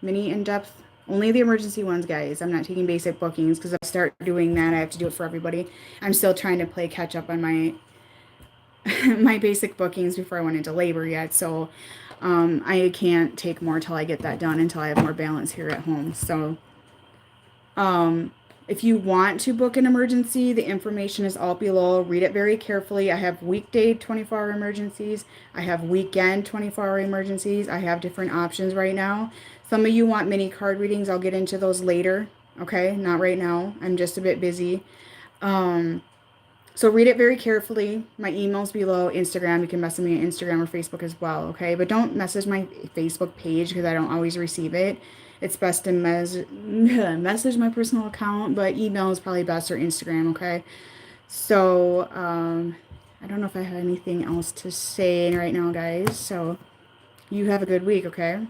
in-depth. Only the emergency ones, guys. I'm not taking basic bookings because if I start doing that, I have to do it for everybody. I'm still trying to play catch up on my my basic bookings before I went into labor yet. So I can't take more till I get that done, until I have more balance here at home. So if you want to book an emergency, the information is all below. Read it very carefully. I have weekday 24-hour emergencies. I have weekend 24-hour emergencies. I have different options right now. Some of you want mini card readings. I'll get into those later. Okay, not right now. I'm just a bit busy. So read it very carefully. My email's below. Instagram, you can message me on Instagram or Facebook as well, okay? But don't message my Facebook page because I don't always receive it. It's best to message my personal account, but email is probably best, or Instagram, okay? So I don't know if I have anything else to say right now, guys. So you have a good week, okay?